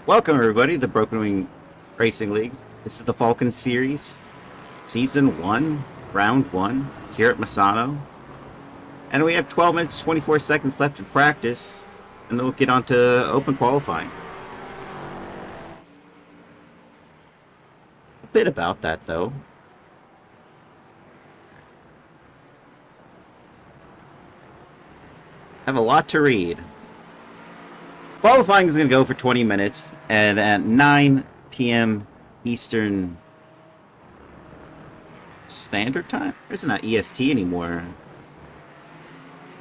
Welcome, everybody, to the Broken Wing Racing League. This is the Falken Series, Season 1, Round 1, here at Misano. And we have 12 minutes, 24 seconds left in practice, and then we'll get on to open qualifying. A bit about that, though. I have a lot to read. Qualifying is going to go for 20 minutes, and at 9 p.m. Eastern Standard Time? Or is it not EST anymore?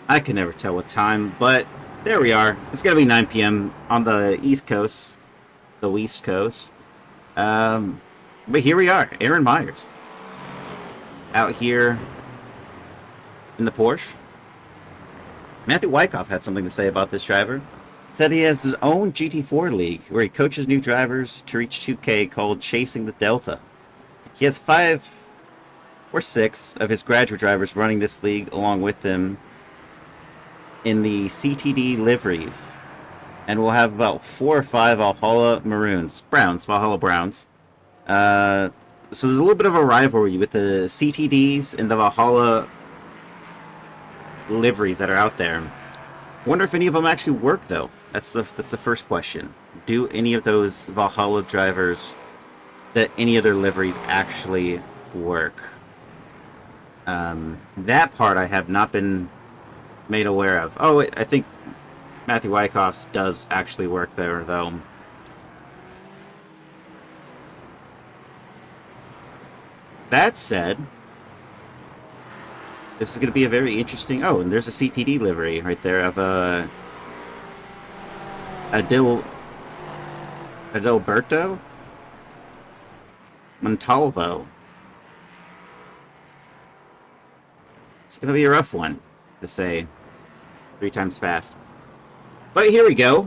I can never tell what time, but there we are. It's going to be 9 p.m. on the East Coast, the West Coast. But here we are, Aaron Myers, out here in the Porsche. Matthew Wyckoff had something to say about this driver. Said he has his own GT4 league where he coaches new drivers to reach 2K called Chasing the Delta. He has 5 or 6 of his graduate drivers running this league along with him in the CTD liveries. And we'll have about 4 or 5 Valhalla Valhalla Browns. So there's a little bit of a rivalry with the CTDs and the Valhalla liveries that are out there. Wonder if any of them actually work, though. That's the first question. Do any of those Valhalla drivers, that any of their liveries actually work? That part I have not been made aware of. Oh, I think Matthew Wyckoff's does actually work there, though. That said, this is going to be a very interesting... Oh, and there's a CTD livery right there of Adalberto Montalvo. It's going to be a rough one to say 3 times fast. But here we go.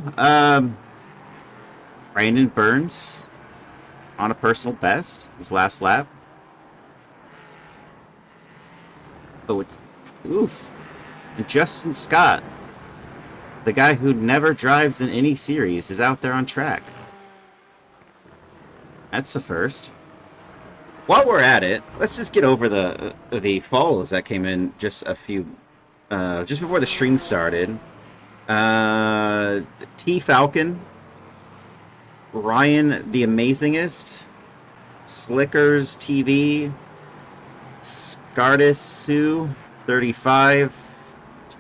Brandon Burns on a personal best, his last lap. Oh, it's... Oof. And Justin Scott, the guy who never drives in any series, is out there on track. That's the first. While we're at it, let's just get over the follows that came in just a few... just before the stream started. T. Falken, Ryan the Amazingest, Slickers TV, Scardis Sue 35,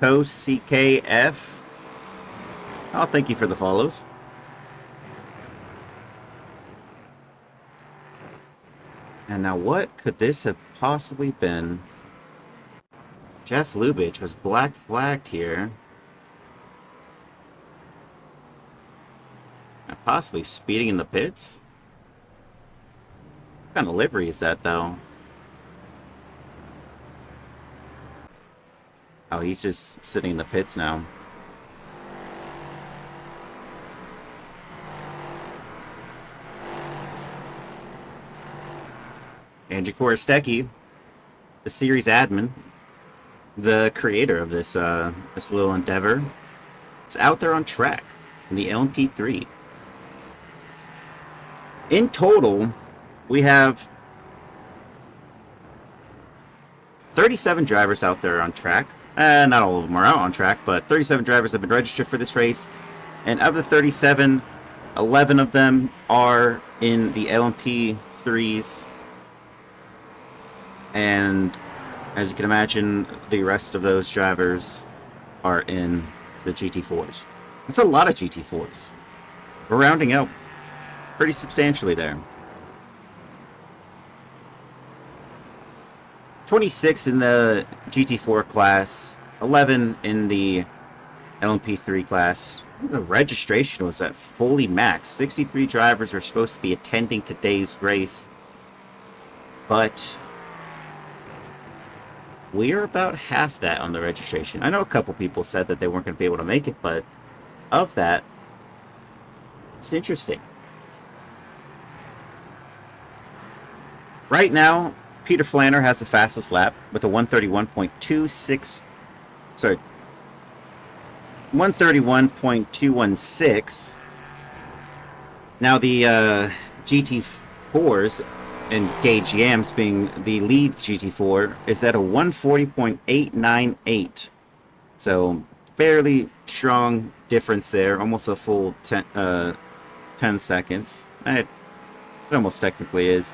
Toast CKF. Oh, thank you for the follows. And now what could this have possibly been? Jeff Lubitsch was black flagged here. Possibly speeding in the pits? What kind of livery is that, though? Oh, he's just sitting in the pits now. Angie Korostecki, the series admin, the creator of this this little endeavor, is out there on track in the LMP3. In total, we have 37 drivers out there on track. Not all of them are out on track, but 37 drivers have been registered for this race. And of the 37, 11 of them are in the LMP3s. And as you can imagine, the rest of those drivers are in the GT4s. It's a lot of GT4s. We're rounding out pretty substantially there. 26 in the GT4 class, 11 in the LMP3 class. The registration was at fully maxed. 63 drivers are supposed to be attending today's race, but we are about half that on the registration. I know a couple people said that they weren't going to be able to make it, but of that, it's interesting. Right now, Peter Flanner has the fastest lap with a 131.26. Sorry, 131.216. Now the GT4s and Gauge Yams being the lead GT4 is at a 140.898. So fairly strong difference there, almost a full 10 seconds. It almost technically is.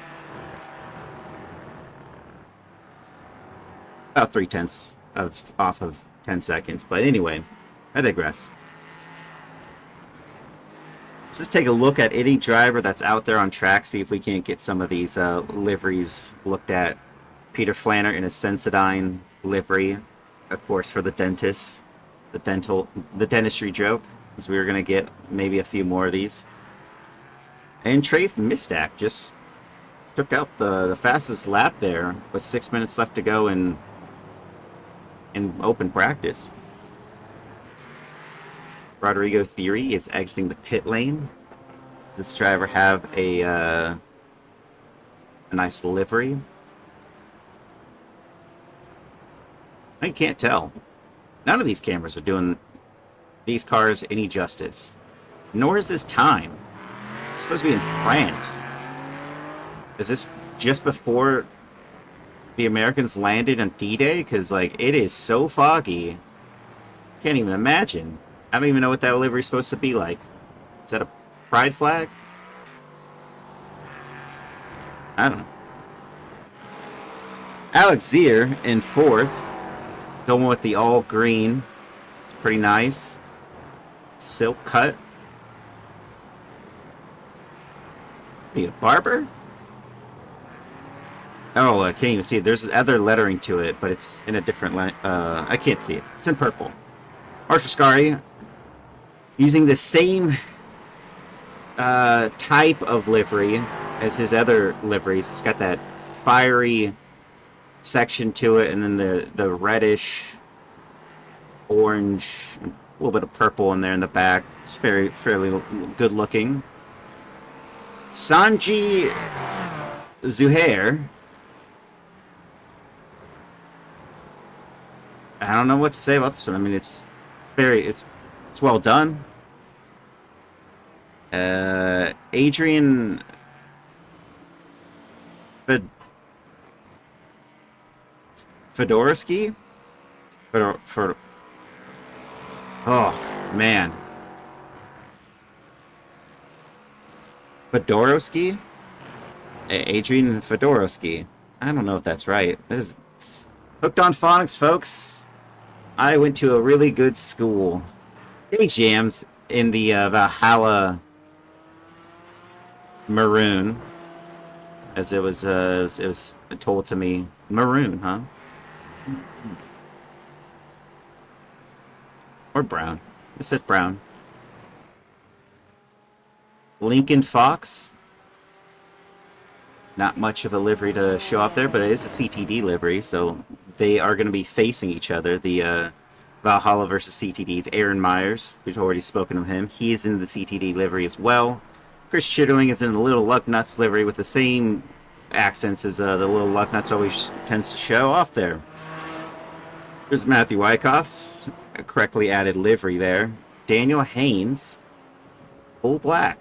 About 3/10 off of 10 seconds. But anyway, I digress. Let's just take a look at any driver that's out there on track, see if we can't get some of these liveries looked at. Peter Flanner in a Sensodyne livery, of course, for the dentist. The dentistry joke, as we were going to get maybe a few more of these. And Trey Mistak just took out the fastest lap there with 6 minutes left to go in open practice. Rodrigo Theory is exiting the pit lane. Does this driver have a nice livery? I can't tell. None of these cameras are doing these cars any justice. Nor is this time. It's supposed to be in France. Is this just before the Americans landed on D-Day? Because, like, it is so foggy. Can't even imagine. I don't even know what that livery is supposed to be like. Is that a pride flag? I don't know. Alex Zier in fourth. Going with the all green. It's pretty nice. Silk cut. Are you a barber? Oh, I can't even see it. There's other lettering to it, but it's in a different I can't see it. It's in purple. Archer Scari using the same type of livery as his other liveries. It's got that fiery section to it, and then the reddish, orange, a little bit of purple in there in the back. It's fairly good looking. Sanji Zuhair. I don't know what to say about this one. I mean, it's well done. Adrian Fedorowski? Oh, man. Fedorowski? Adrian Fedorowski. I don't know if that's right. This is Hooked on Phonics, folks. I went to a really good school. Jams in the Valhalla maroon, as it was told to me. Maroon, huh? Or brown. I said brown. Lincoln Fox. Not much of a livery to show off there, but it is a CTD livery, so they are going to be facing each other. The Valhalla versus CTD's Aaron Myers. We've already spoken of him. He is in the CTD livery as well. Chris Chitterling is in the Little Lucknuts livery with the same accents as the Little Lucknuts always tends to show off there. There's Matthew Wyckoff's correctly added livery there. Daniel Haynes, full black.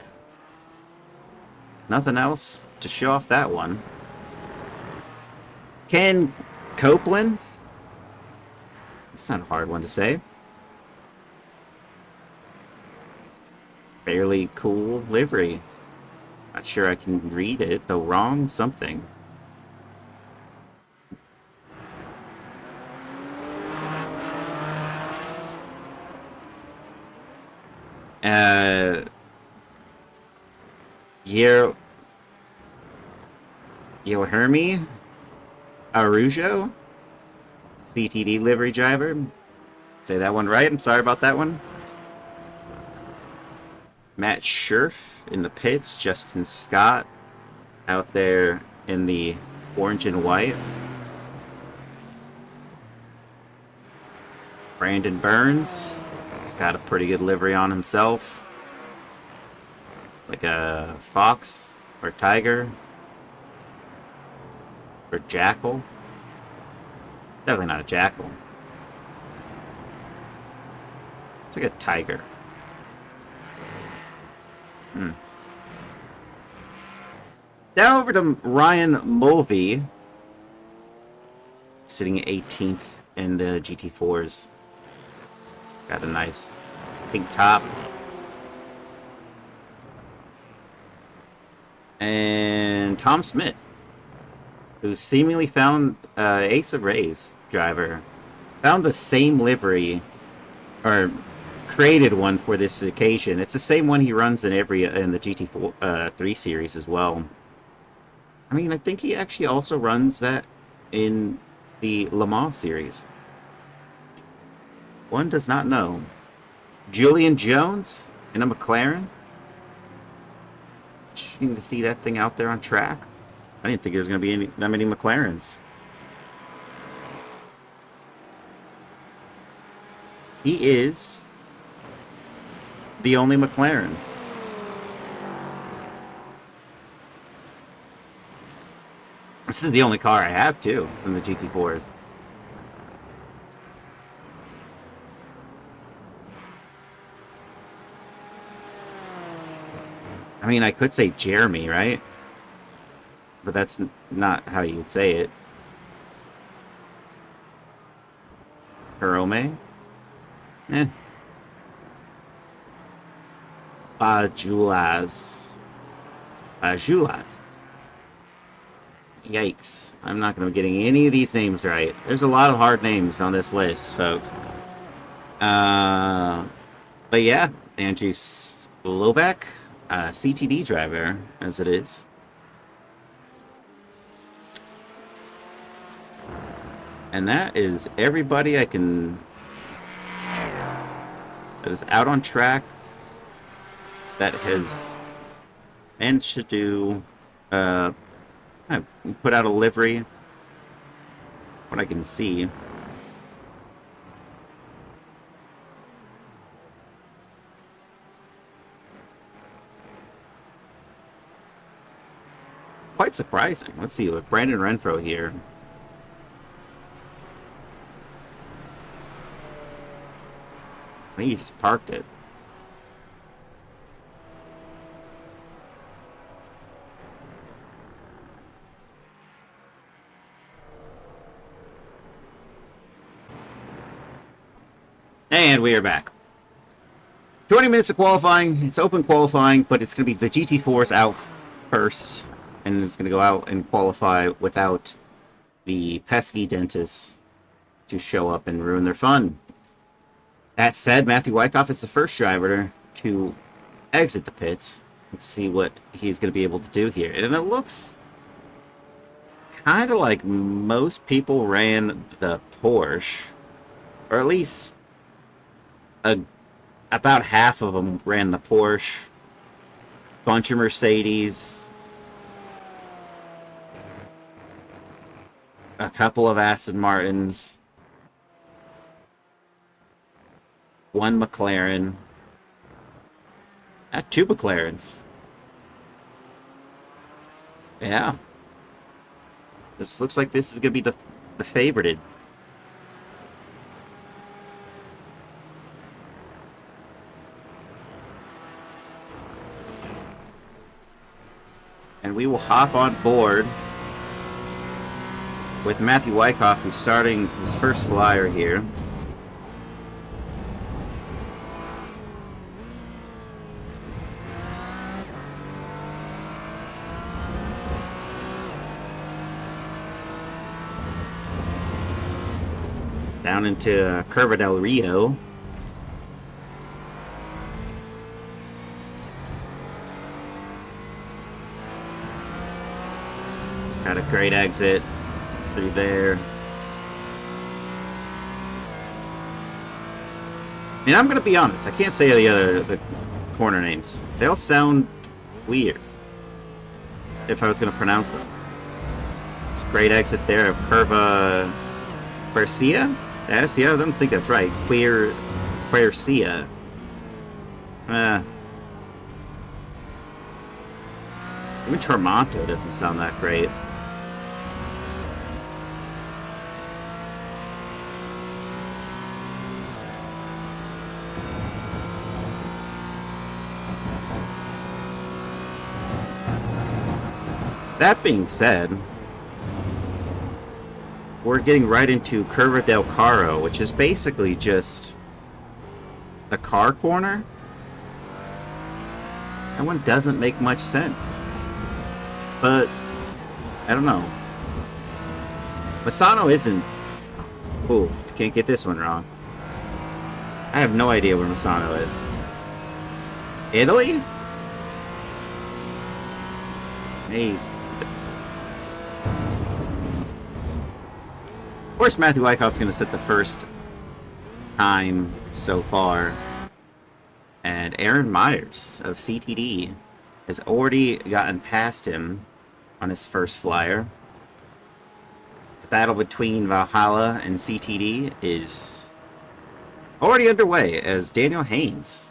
Nothing else to show off that one. Ken Copeland. It's not a hard one to say. Fairly cool livery. Not sure I can read it, though wrong something. Guilherme Arujo, CTD livery driver. Say that one right. I'm sorry about that one. Matt Scherf in the pits. Justin Scott out there in the orange and white. Brandon Burns. He's got a pretty good livery on himself. It's like a fox or tiger or jackal. Definitely not a jackal. It's like a tiger. Down over to Ryan Mulvey, sitting 18th in the GT4s. Got a nice pink top. And Tom Smith, who seemingly found Ace of Rays driver, found the same livery, or created one for this occasion. It's the same one he runs in the GT4 3 series as well. I mean, I think he actually also runs that in the Le Mans series. One does not know. Julian Jones in a McLaren. Interesting to see that thing out there on track. I didn't think there was going to be that many McLarens. He is the only McLaren. This is the only car I have, too, in the GT4s. I mean, I could say Jeremy, right? But that's not how you would say it. Jerome? Eh. Bajulas. Bajulas. Yikes. I'm not going to be getting any of these names right. There's a lot of hard names on this list, folks. But yeah, Andrew Slovak, CTD driver, as it is. And that is everybody that is out on track, that has managed to do, put out a livery, what I can see. Quite surprising. Let's see, with Brandon Renfro here. I think he just parked it. And we are back. 20 minutes of qualifying. It's open qualifying, but it's going to be the GT4s out first, and it's going to go out and qualify without the pesky dentists to show up and ruin their fun. That said, Matthew Wyckoff is the first driver to exit the pits. Let's see what he's going to be able to do here. And it looks kind of like most people ran the Porsche, or at least about half of them ran the Porsche, bunch of Mercedes, a couple of Aston Martins, one McLaren, two McLarens. Yeah. This looks like this is going to be the favorited. And we will hop on board with Matthew Wyckoff, who's starting his first flyer here. Down into Curva del Rio. It's got a great exit through there. And I'm gonna be honest, I can't say the corner names. They all sound weird if I was gonna pronounce them. It's a great exit there of Curva Quercia? Yes, yeah, I don't think that's right. Quercia. Even Tremonto doesn't sound that great. That being said, we're getting right into Curva del Carro, which is basically just the car corner. That one doesn't make much sense. But, I don't know. Misano isn't... Ooh, can't get this one wrong. I have no idea where Misano is. Italy? He's... Of course, Matthew Wyckoff's going to set the first time so far. And Aaron Myers of CTD has already gotten past him on his first flyer. The battle between Valhalla and CTD is already underway as Daniel Haynes,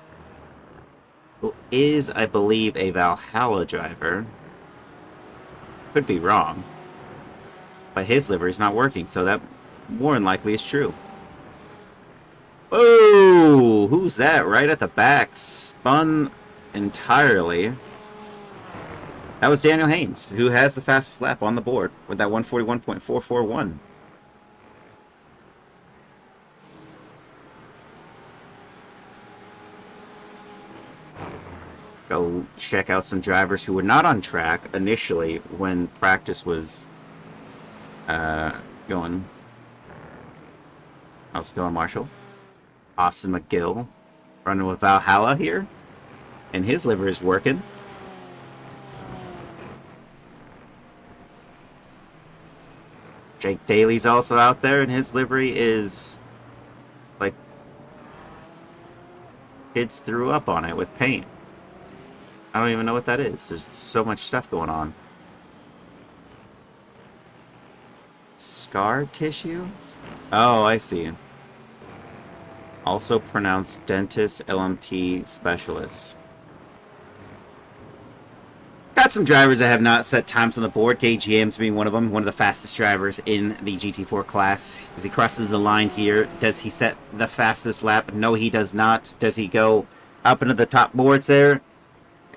who is, I believe, a Valhalla driver, could be wrong, but his livery's not working, so that more than likely is true. Oh, who's that? Right at the back, spun entirely. That was Daniel Haynes, who has the fastest lap on the board with that 141.441. Go check out some drivers who were not on track initially when practice was going. How's it going, Marshall? Austin McGill running with Valhalla here, and his liver is working. Jake Daly's also out there, and his livery is like kids threw up on it with paint. I don't even know what that is. There's so much stuff going on. Scar tissue? Oh, I see. Also pronounced dentist, LMP specialist. Got some drivers that have not set times on the board. Gage Yams being one of them, one of the fastest drivers in the GT4 class. As he crosses the line here, does he set the fastest lap? No, he does not. Does he go up into the top boards there?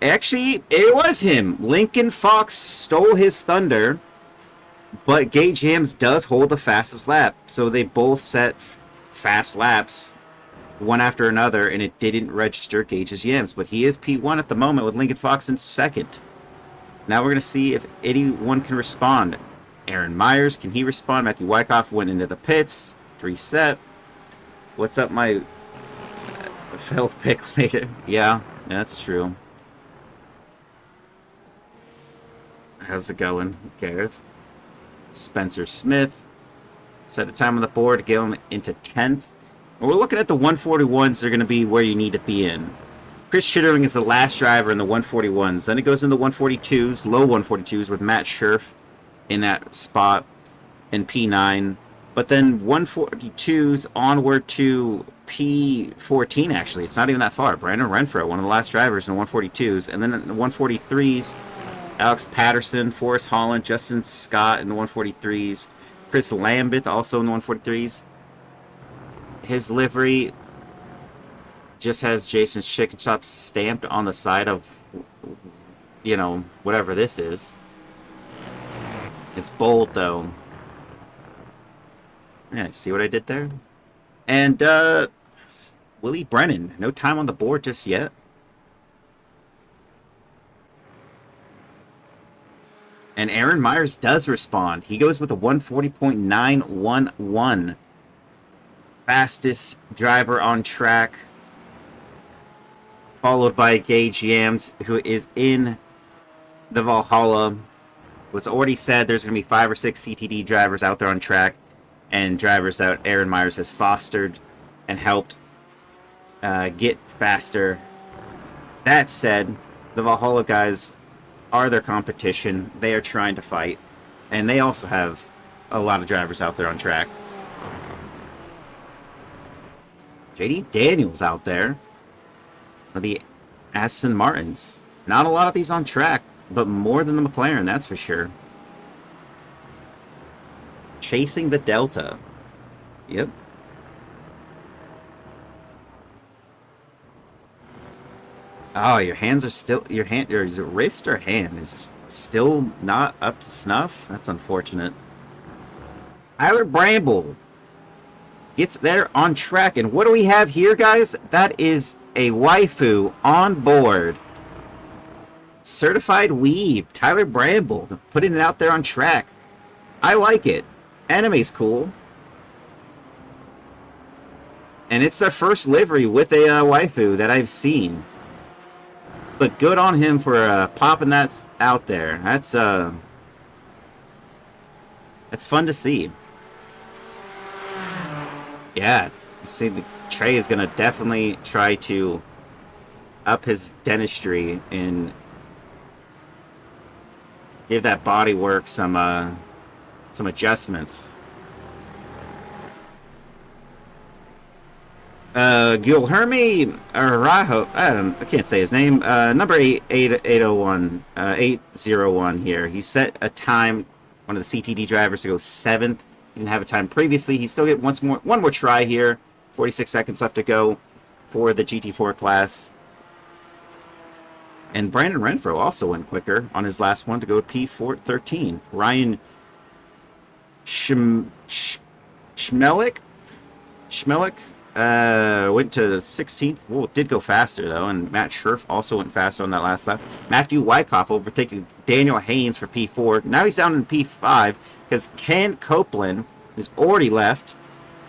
Actually, it was him. Lincoln Fox stole his thunder, but Gage Yams does hold the fastest lap. So they both set fast laps, one after another, and it didn't register Gage's Yams. But he is P1 at the moment with Lincoln Fox in second. Now we're going to see if anyone can respond. Aaron Myers, can he respond? Matthew Wyckoff went into the pits to reset. What's up, my failed pick later? Yeah, that's true. How's it going, Gareth? Spencer Smith set a time on the board to get him into 10th. And we're looking at the 141s. They're going to be where you need to be in. Chris Chittering is the last driver in the 141s. Then it goes in the 142s, low 142s, with Matt Scherf in that spot in P9. But then 142s onward to P14, actually. It's not even that far. Brandon Renfro, one of the last drivers in the 142s. And then in the 143s, Alex Patterson, Forrest Holland, Justin Scott in the 143s. Chris Lambeth also in the 143s. His livery just has Jason's Chicken Shop stamped on the side of, you know, whatever this is. It's bold, though. Yeah, see what I did there? And, Willie Brennan. No time on the board just yet. And Aaron Myers does respond. He goes with a 140.911. Fastest driver on track. Followed by Gage Yams, who is in the Valhalla. It was already said there's going to be 5 or 6 CTD drivers out there on track, and drivers that Aaron Myers has fostered and helped get faster. That said, the Valhalla guys are their competition. They are trying to fight, and they also have a lot of drivers out there on track. JD Daniels out there for the Aston Martins. Not a lot of these on track, but more than the McLaren, that's for sure. Chasing the Delta. Yep. Oh, your hands are still... Your wrist or hand is Still not up to snuff? That's unfortunate. Tyler Bramble gets there on track. And what do we have here, guys? That is a waifu on board. Certified weeb. Tyler Bramble putting it out there on track. I like it. Anime's cool. And it's their first livery with a waifu that I've seen. But good on him for popping that out there. That's fun to see. Yeah, you see, the Trey is gonna definitely try to up his dentistry and give that bodywork some adjustments. Guilherme Arajo, I can't say his name. Number 801 here. He set a time, one of the CTD drivers, to go 7th. He didn't have a time previously. He still get one more try here. 46 seconds left to go for the GT4 class. And Brandon Renfro also went quicker on his last one to go P13. Ryan Schmelik went to 16th. Well, did go faster, though, and Matt Scherf also went faster on that last lap. Matthew Wyckoff overtaking Daniel Haynes for P4. Now he's down in P5 because Ken Copeland, who's already left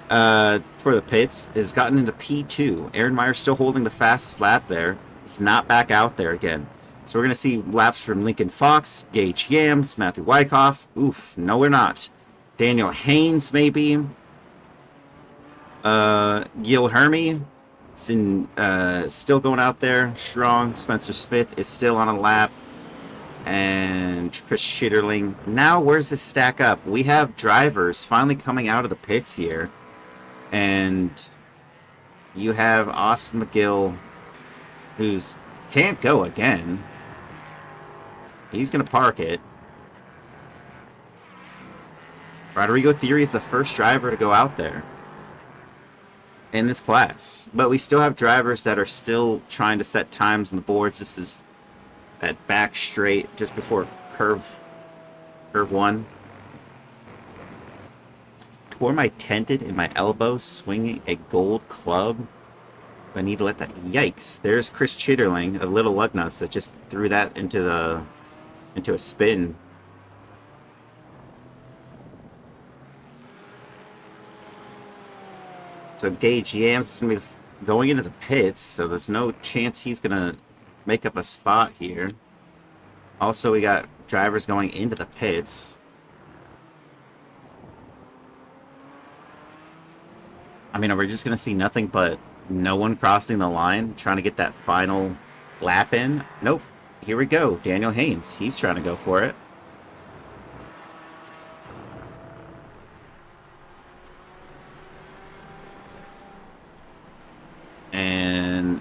for the pits, has gotten into P2. Aaron Meyer still holding the fastest lap there. He's not back out there again. So we're going to see laps from Lincoln Fox, Gage Yams, Matthew Wyckoff. Oof, no, we're not. Daniel Haynes, maybe. Gil Hermy still going out there strong. Spencer Smith is still on a lap, and Chris Schitterling. Now where's this stack up? We have drivers finally coming out of the pits here, and you have Austin McGill, who's can't go again. He's gonna park it. Rodrigo Theory is the first driver to go out there in this class, but we still have drivers that are still trying to set times on the boards. This is that back straight just before curve 1. Tore my tendon in my elbow swinging a gold club. I need to let that. Yikes! There's Chris Chitterling of Little Lugnuts that just threw that into a spin. So Gage Yams is going to be going into the pits, so there's no chance he's going to make up a spot here. Also, we got drivers going into the pits. I mean, are we just going to see nothing but no one crossing the line, trying to get that final lap in? Nope. Here we go. Daniel Haynes. He's trying to go for it. And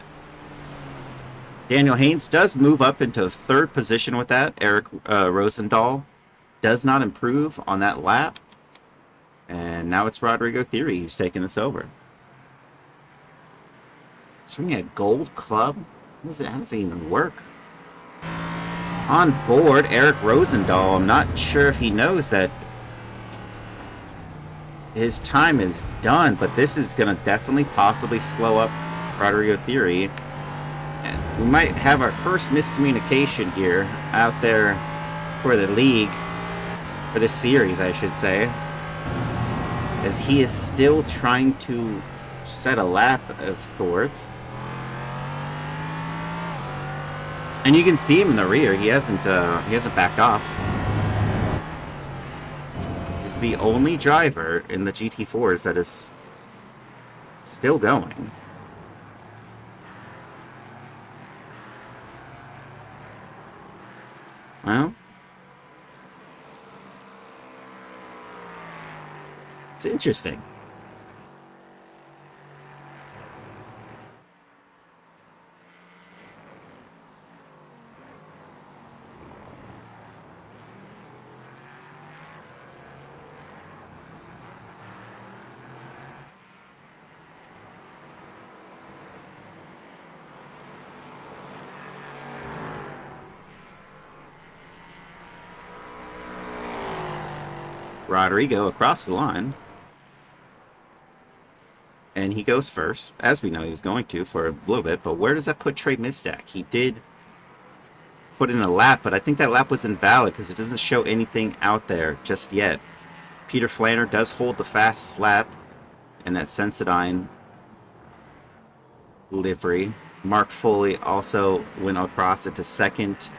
Daniel Haynes does move up into 3rd position with that. Eric Rosendahl does not improve on that lap. And now it's Rodrigo Theory who's taking this over. Swinging a gold club? How does it even work? On board, Eric Rosendahl. I'm not sure if he knows that his time is done, but this is going to definitely possibly slow up Rodrigo Theory. And we might have our first miscommunication here out there for the league, for this series, I should say, as he is still trying to set a lap of sorts. And you can see him in the rear. He hasn't backed off. He's the only driver in the GT4s that is still going. Well, it's interesting. Rodrigo across the line. And he goes first, as we know he was going to for a little bit. But where does that put Trey Mistack? He did put in a lap, but I think that lap was invalid because it doesn't show anything out there just yet. Peter Flanner does hold the fastest lap in that Sensodyne livery. Mark Foley also went across into second.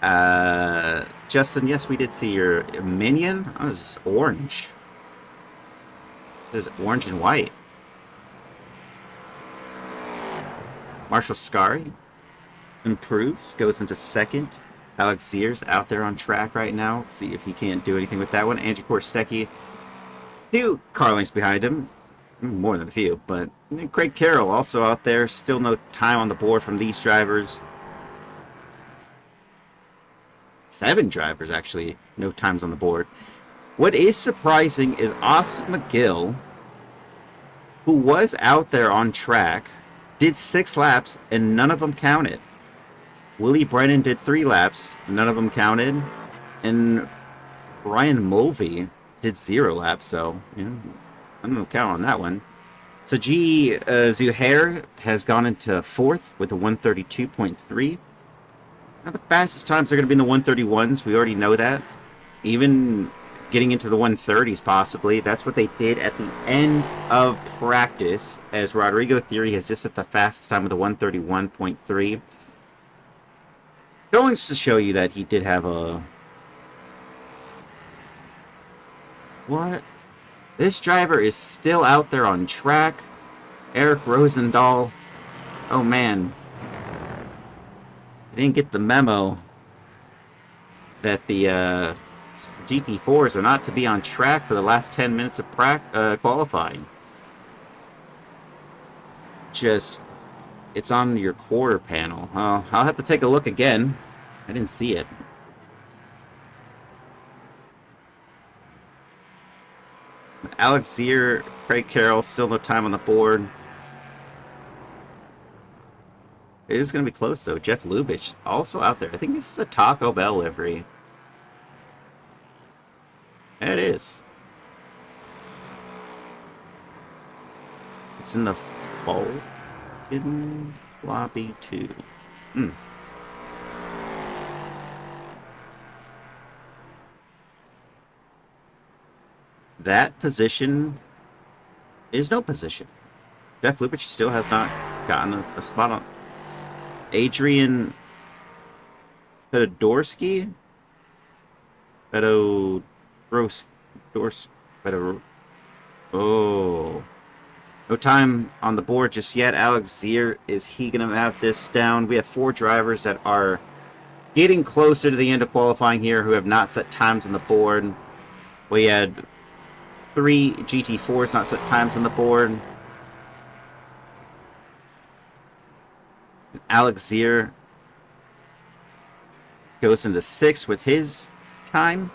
Justin, yes, we did see your minion. Oh, this is orange. This is orange and white. Marshall Scari improves, goes into second. Alex Zier's out there on track right now. Let's see if he can't do anything with that one. Andrew Korstecki, few car lengths behind him. More than a few, but Craig Carroll also out there. Still no time on the board from these drivers. 7 drivers, actually. No times on the board. What is surprising is Austin McGill, who was out there on track, did 6 laps, and none of them counted. Willie Brennan did 3 laps, none of them counted. And Ryan Mulvey did 0 laps, so I'm going to count on that one. Saji Zuhair has gone into 4th with a 132.3. Now, the fastest times are going to be in the 131s. We already know that. Even getting into the 130s, possibly. That's what they did at the end of practice, as Rodrigo Theory has just set the fastest time with a 131.3. Going to show you that he did have a... What? This driver is still out there on track. Eric Rosendahl. Oh, man. I didn't get the memo that the GT4s are not to be on track for the last 10 minutes of qualifying. It's on your quarter panel. I'll have to take a look again. I didn't see it. Alex Zier, Craig Carroll, still no time on the board. It is going to be close, though. Jeff Lubitsch, also out there. I think this is a Taco Bell livery. Yeah, it is. It's in the Falken Lobby 2. That position is no position. Jeff Lubitsch still has not gotten a spot on. Adrian Fedorsky? Oh. No time on the board just yet. Alex Zier, is he going to have this down? We have 4 drivers that are getting closer to the end of qualifying here who have not set times on the board. We had 3 GT4s not set times on the board. Alex Zier goes into 6th with his time.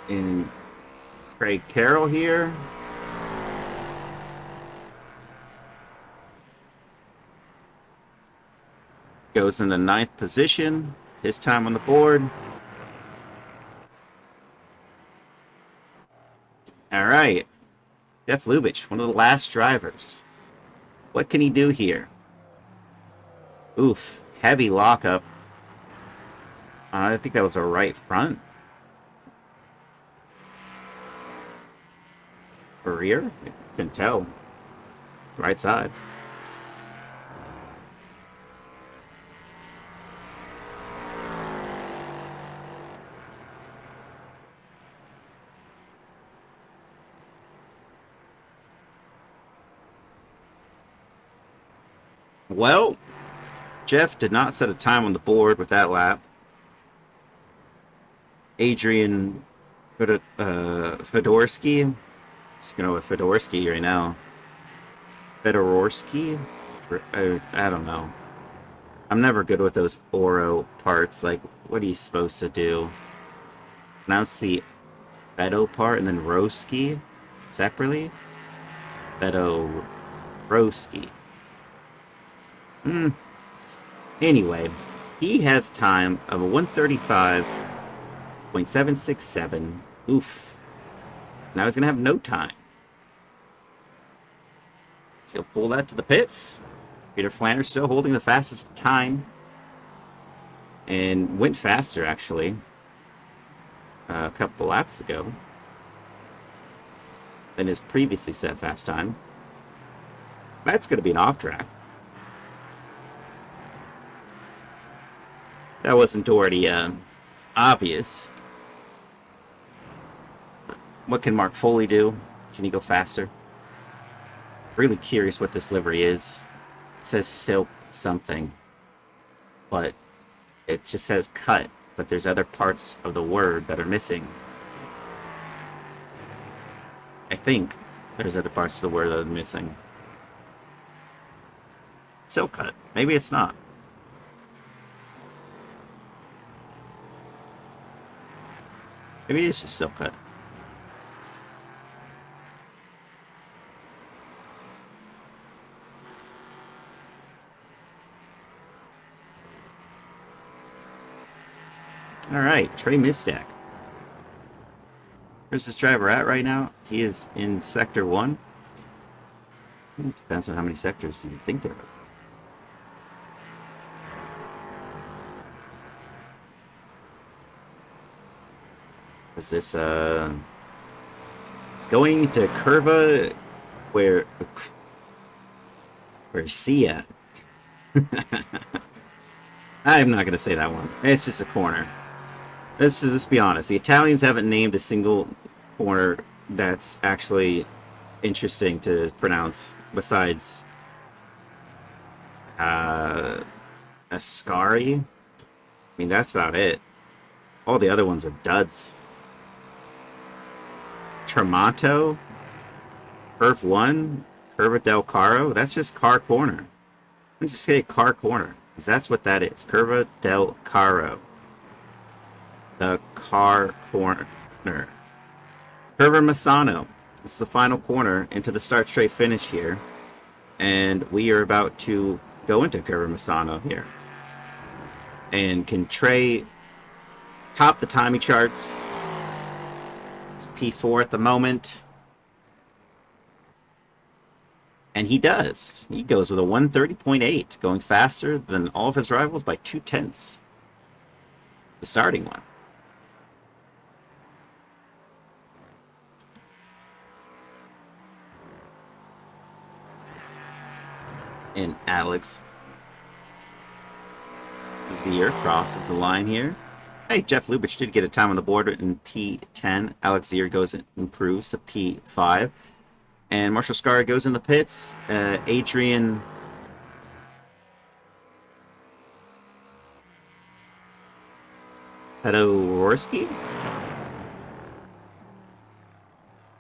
And Craig Carroll here. Goes into 9th position. His time on the board. All right. Jeff Lubitsch, one of the last drivers. What can he do here? Oof. Heavy lockup. I think that was a right front. Or rear? I couldn't tell. Right side. Well, Jeff did not set a time on the board with that lap. Adrian Fedorsky. Just going to go with Fedorsky right now. Fedorsky? I don't know. I'm never good with those Oro parts. Like, what are you supposed to do? Pronounce the Fedo part and then Roski separately? Fedorovsky. Anyway, He has a time of a 135.767. Oof. Now he's going to have no time. So he'll pull that to the pits. Peter Flanders still holding the fastest time. And went faster, actually, a couple laps ago than his previously set fast time. That's going to be an off track. That wasn't already obvious. What can Mark Foley do? Can he go faster? Really curious what this livery is. It says silk something, but it just says cut, but there's other parts of the word that are missing. I think there's other parts of the word that are missing. Silk cut. Maybe it's not. Maybe it's just silk cut. All right, Trey Mistak. Where's this driver at right now? He is in Sector 1. Depends on how many sectors you think there are. Is this, it's going to Curva where Sia. I'm not going to say that one. It's just a corner. Let's be honest. The Italians haven't named a single corner that's actually interesting to pronounce besides Ascari. I mean, that's about it. All the other ones are duds. Tremonto, Curve 1, Curva del Caro. That's just car corner. Let me just say car corner, because that's what that is. Curva del Caro. The car corner. Curva Misano. It's the final corner into the start straight finish here. And we are about to go into Curva Misano here. And can Trey top the timing charts? It's P4 at the moment. And he does. He goes with a 130.8, going faster than all of his rivals by 0.2. The starting one. And Alex Zier crosses the line here. Hey, Jeff Lubitsch did get a time on the board in P10. Alex Zier improves to P5. And Marshall Scar goes in the pits. Adrian Pedoworski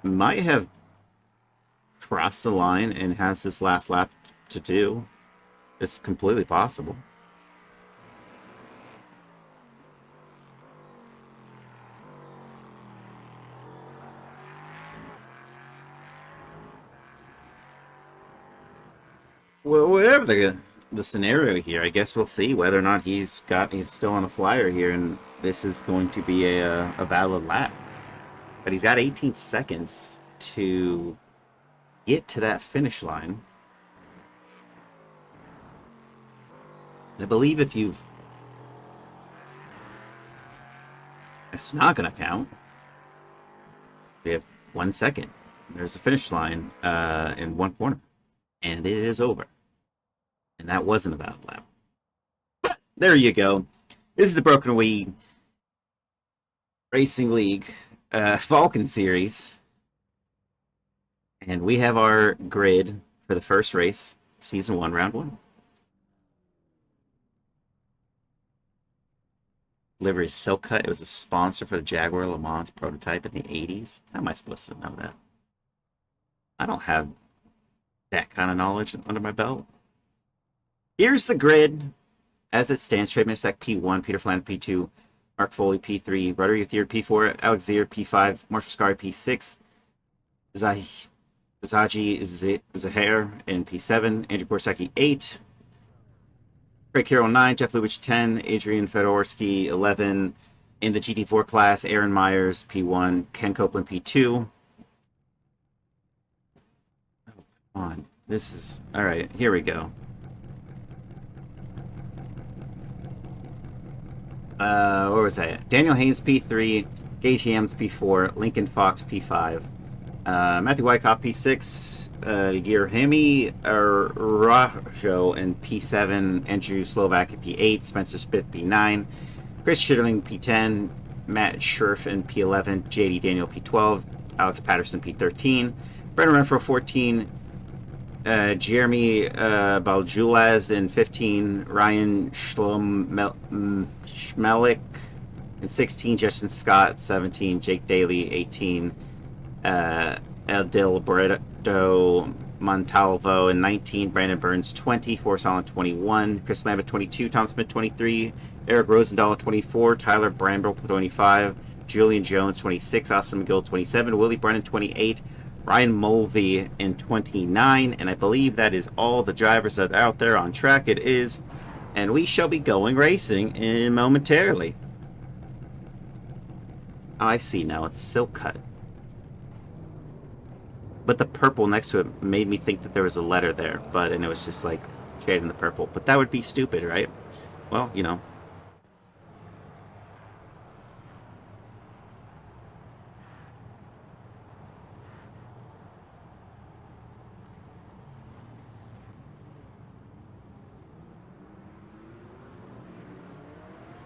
might have crossed the line and has this last lap to do. It's completely possible. Well, whatever the scenario here, I guess we'll see whether or not he's still on a flyer here, and this is going to be a valid lap. But he's got 18 seconds to get to that finish line. I believe if you've... It's not going to count. We have 1 second. There's the finish line in one corner. And it is over. And that wasn't a valid lap. But there you go. This is the Broken Wing Racing League Falken Series. And we have our grid for the first race, Season 1, Round 1. Livery is Silk Cut. It was a sponsor for the Jaguar Le Mans prototype in the 80s. How am I supposed to know that? I don't have that kind of knowledge under my belt. Here's the grid as it stands. Trey Mistak P1, Peter Flanders P2, Mark Foley P3, Rudder Thier P4, Alex Zier P5, Marshall Scar P6, Zahaji, Zahair in P7, Andrew Korsaki 8, Craig Carroll 9, Jeff Lubich 10, Adrian Fedorsky 11. In the GT4 class, Aaron Myers P1, Ken Copeland P2. Oh, come on. This is... Alright, here we go. Where was I at? Daniel Haynes P3, Gage Yams P4, Lincoln Fox P5, Matthew Wyckoff P6, Guilherme Rajo in P7, Andrew Slovak in P8, Spencer Smith P9, Chris Schitterling P10, Matt Scherf in P11, JD Daniel P12, Alex Patterson P13, Brennan Renfro 14, Jeremy Baljulaz in 15, Ryan Schmelik in 16, Justin Scott 17, Jake Daly 18, Edilberto Montalvo in 19, Brandon Burns 20, Forrest Holland 21, Chris Lambert 22, Tom Smith 23, Eric Rosendahl 24, Tyler Bramble 25, Julian Jones 26, Austin McGill 27, Willie Brennan 28, Ryan Mulvey in 29, and I believe that is all the drivers that are out there on track. It is, and we shall be going racing in momentarily. Oh, I see now. It's silk cut. But the purple next to it made me think that there was a letter there, and it was just like shaded in the purple. But that would be stupid, right? Well, you know.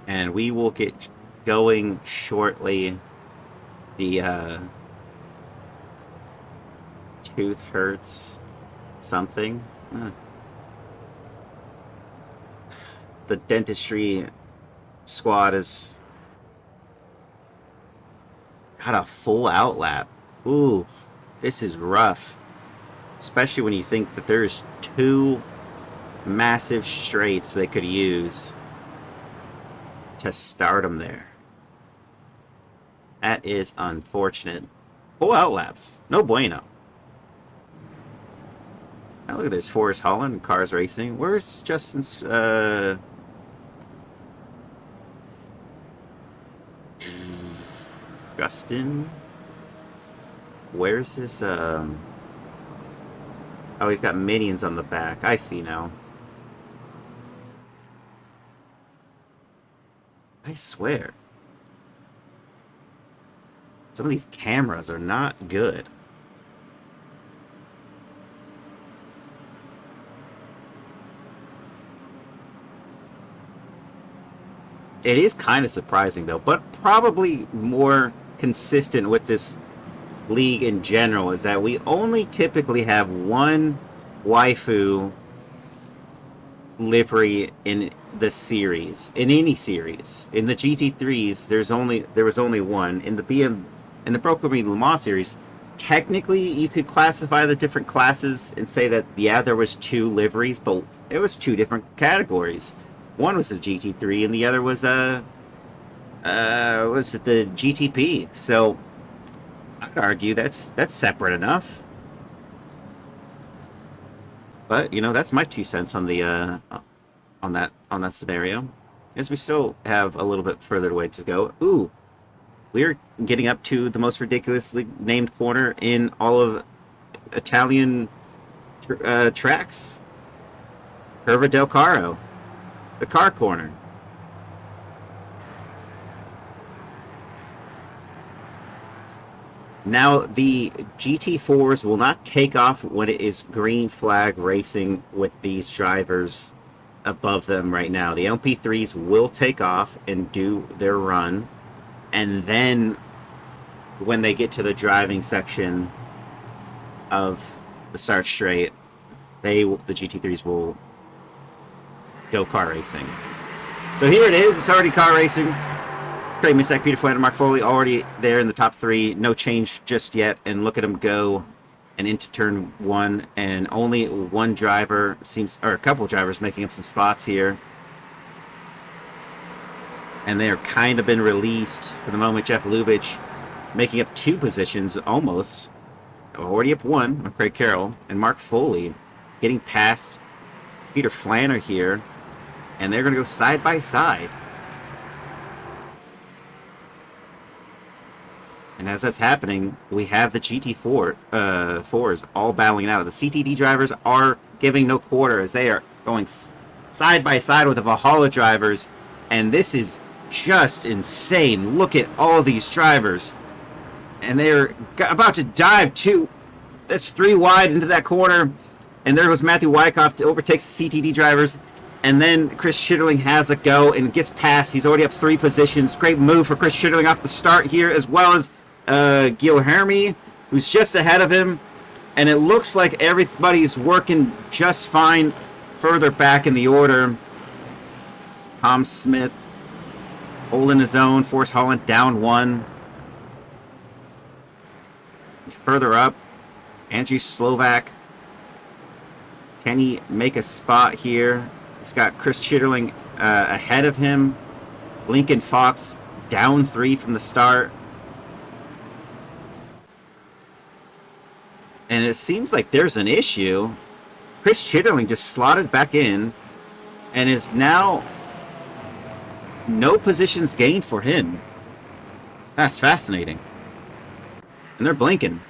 And we will get going shortly. The tooth hurts something. The dentistry squad has got a full outlap. Ooh, this is rough. Especially when you think that there's 2 massive straights they could use to start them there. That is unfortunate. Full outlaps. No bueno. Now look, there's Forrest Holland, Cars Racing. Where's Justin's, Justin? Where's his, Oh, he's got minions on the back. I see now. I swear. Some of these cameras are not good. It is kind of surprising, though, but probably more consistent with this league in general, is that we only typically have one waifu livery in the series, in any series. In the GT3s, there was only one. In the Broker Le Mans series, technically you could classify the different classes and say that there was 2 liveries, but it was 2 different categories. One was the GT3 and the other was the GTP. So I'd argue that's separate enough. But, you know, that's my 2 cents on the on that scenario. As we still have a little bit further way to go. Ooh, we're getting up to the most ridiculously named corner in all of Italian tracks. Curva del Carro, the car corner. Now, the GT4s will not take off when it is green flag racing with these drivers above them right now. The LP3s will take off and do their run, and then when they get to the driving section of the start straight, the GT3s will go car racing. So here it is. It's already car racing. Trey Misek, Peter Flanagan, Mark Foley already there in the top 3. No change just yet. And look at them go and into turn 1. And only one driver or a couple of drivers making up some spots here. And they are kind of been released for the moment. Jeff Lubich making up 2 positions almost. Already up 1 with Craig Carroll. And Mark Foley getting past Peter Flanner here. And they're going to go side by side. And as that's happening, we have the GT4s all battling out. The CTD drivers are giving no quarter as they are going side by side with the Valhalla drivers. And this is just insane. Look at all these drivers. And they're about to dive too. That's 3 wide into that corner. And there goes Matthew Wyckoff to overtakes the CTD drivers. And then Chris Schitterling has a go and gets past. He's already up 3 positions. Great move for Chris Schitterling off the start here, as well as Guilherme, who's just ahead of him. And it looks like everybody's working just fine further back in the order. Tom Smith holding his own. Forrest Holland down 1. Further up, Andrew Slovak. Can he make a spot here? He's got Chris Schitterling ahead of him. Lincoln Fox down 3 from the start. And it seems like there's an issue. Chris Schitterling just slotted back in and is now no positions gained for him. That's fascinating. And they're blinking.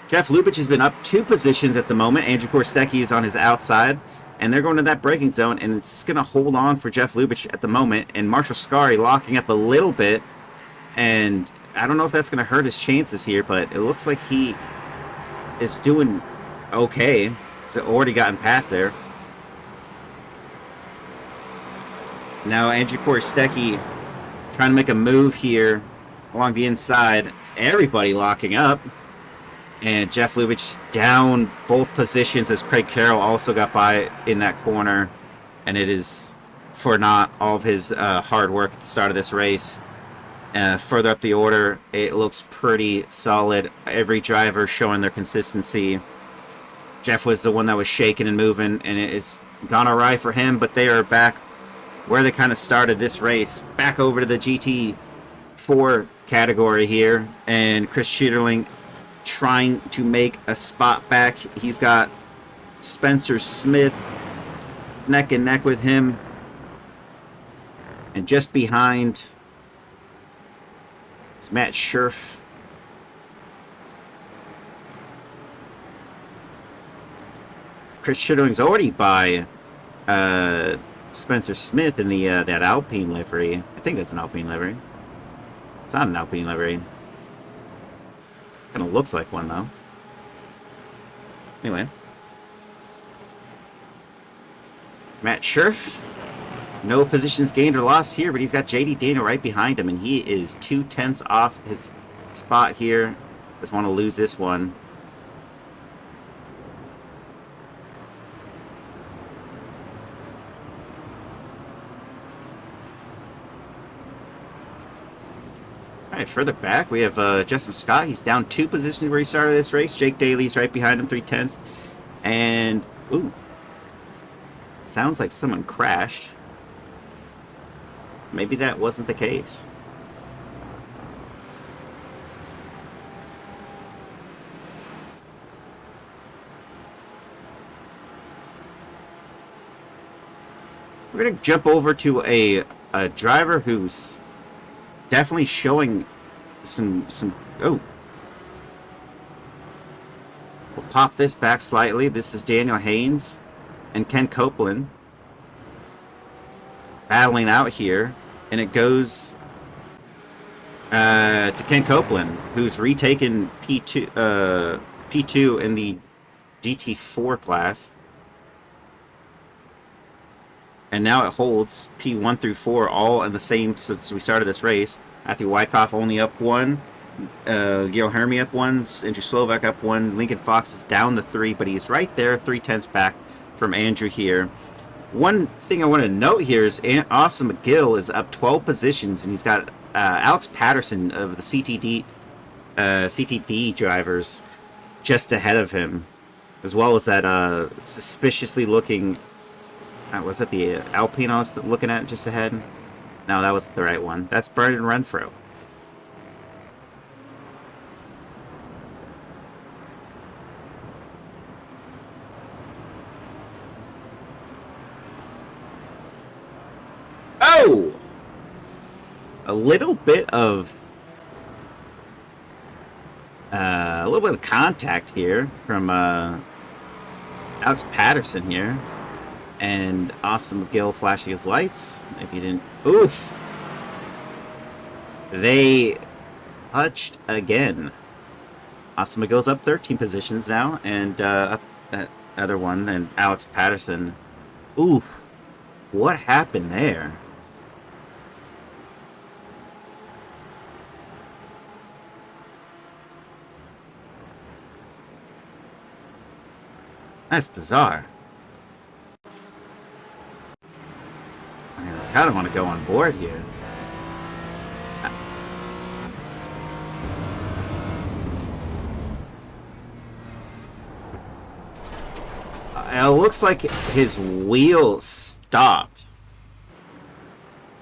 Jeff Lubitsch has been up 2 positions at the moment. Andrew Korstecki is on his outside. And they're going to that braking zone. And it's going to hold on for Jeff Lubitsch at the moment. And Marshall Scari locking up a little bit. And I don't know if that's going to hurt his chances here. But it looks like he is doing okay. It's already gotten past there. Now Andrew Korstecki trying to make a move here along the inside. Everybody locking up. And Jeff Lubitsch down both positions as Craig Carroll also got by in that corner. And it is for not all of his hard work at the start of this race. Further up the order, it looks pretty solid. Every driver showing their consistency. Jeff was the one that was shaking and moving, and it has gone awry for him. But they are back where they kind of started this race. Back over to the GT4 category here. And Chris Schitterling trying to make a spot back. He's got Spencer Smith neck and neck with him. And just behind is Matt Scherf. Chris Schitterling's already by Spencer Smith in the that Alpine livery. I think that's an Alpine livery. It's not an Alpine livery. Kind of looks like one, though. Anyway. Matt Scherf. No positions gained or lost here, but he's got JD Daniel right behind him, and he is 2/10 off his spot here. Just want to lose this one. Alright, further back, we have Justin Scott. He's down 2 positions where he started this race. Jake Daly's right behind him, 3/10. And, ooh. Sounds like someone crashed. Maybe that wasn't the case. We're going to jump over to a driver who's definitely showing some oh. We'll pop this back slightly. This is Daniel Haynes and Ken Copeland battling out here, and it goes to Ken Copeland, who's retaken P2 in the GT4 class. And now it holds P1 through 4 all in the same since we started this race. Matthew Wyckoff only up 1. Guilherme up 1. Andrew Slovak up 1. Lincoln Fox is down to 3, but he's right there, 3/10 back from Andrew here. One thing I want to note here is Austin McGill is up 12 positions, and he's got Alex Patterson of the CTD drivers just ahead of him, as well as that suspiciously looking... was that the Alpine I was looking at just ahead? No, that wasn't the right one. That's Brendan Renfro. Whoa! A little bit of contact here from Alex Patterson here, and Austin McGill flashing his lights. Maybe he didn't. Oof! They touched again. Austin McGill's up 13 positions now, and up that other one, and Alex Patterson. Oof! What happened there? That's bizarre. I kind of want to go on board here. It looks like his wheel stopped.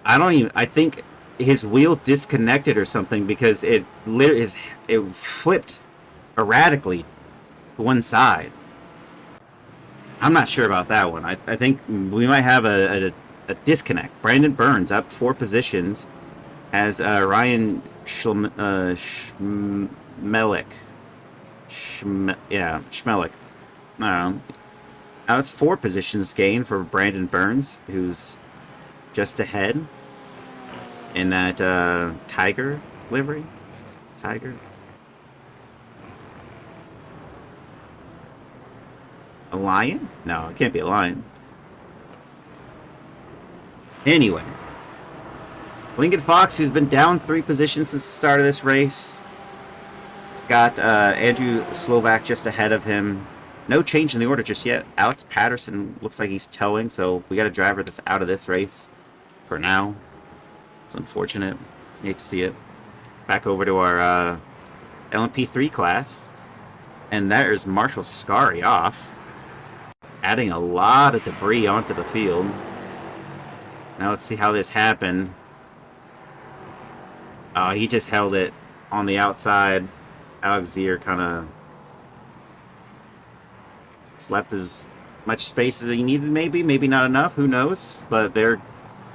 I think his wheel disconnected or something, because it flipped erratically to one side. I'm not sure about that one. I think we might have a disconnect. Brandon Burns up 4 positions as Ryan Schmelik. Schmelik. I don't know. Now it's 4 positions gain for Brandon Burns, who's just ahead in that Tiger livery. Tiger. A lion? No, it can't be a lion. Anyway. Lincoln Fox, who's been down 3 positions since the start of this race. It's got Andrew Slovak just ahead of him. No change in the order just yet. Alex Patterson looks like he's towing, so we got a driver that's out of this race for now. It's unfortunate. Hate to see it. Back over to our LMP3 class. And there's Marshall Scary off, adding a lot of debris onto the field. Now let's see how this happened. He just held it on the outside. Alex Zier kind of left as much space as he needed, maybe not enough, who knows, but there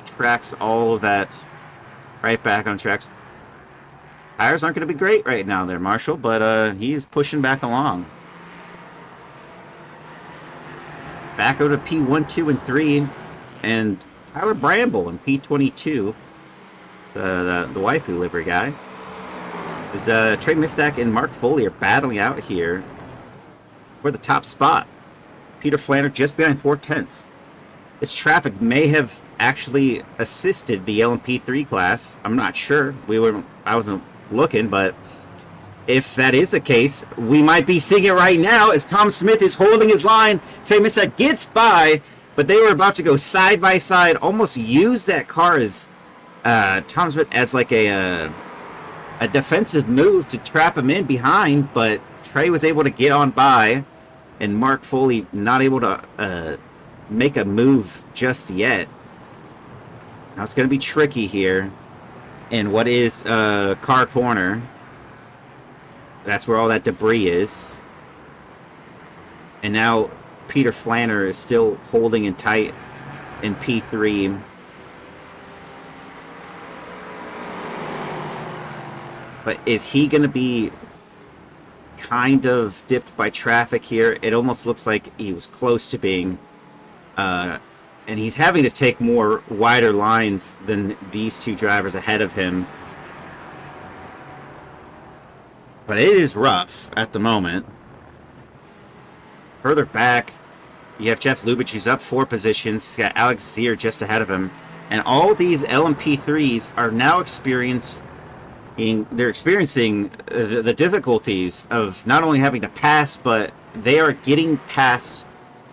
tracks all of that right back on tracks. Tires aren't going to be great right now there, Marshall, but he's pushing back along. Back over to P1, 2, and 3, and Tyler Bramble in P22, the waifu livery guy. Is Trey Mistak and Mark Foley are battling out here for the top spot. Peter Flanner just behind 4/10. This traffic may have actually assisted the LMP3 class. I'm not sure. I wasn't looking, but if that is the case, we might be seeing it right now as Tom Smith is holding his line. Trey Mistak gets by, but they were about to go side by side, almost use that car as Tom Smith as like a defensive move to trap him in behind, but Trey was able to get on by, and Mark Foley not able to make a move just yet. Now it's going to be tricky here in what is car corner. That's where all that debris is. And now Peter Flanner is still holding in tight in P3. But is he going to be kind of dipped by traffic here? It almost looks like he was close to being. And he's having to take more wider lines than these 2 drivers ahead of him. But it is rough at the moment. Further back, you have Jeff Lubitsch, who's up 4 positions. He's got Alex Zier just ahead of him. And all these LMP3s are now experiencing the difficulties of not only having to pass, but they are getting past,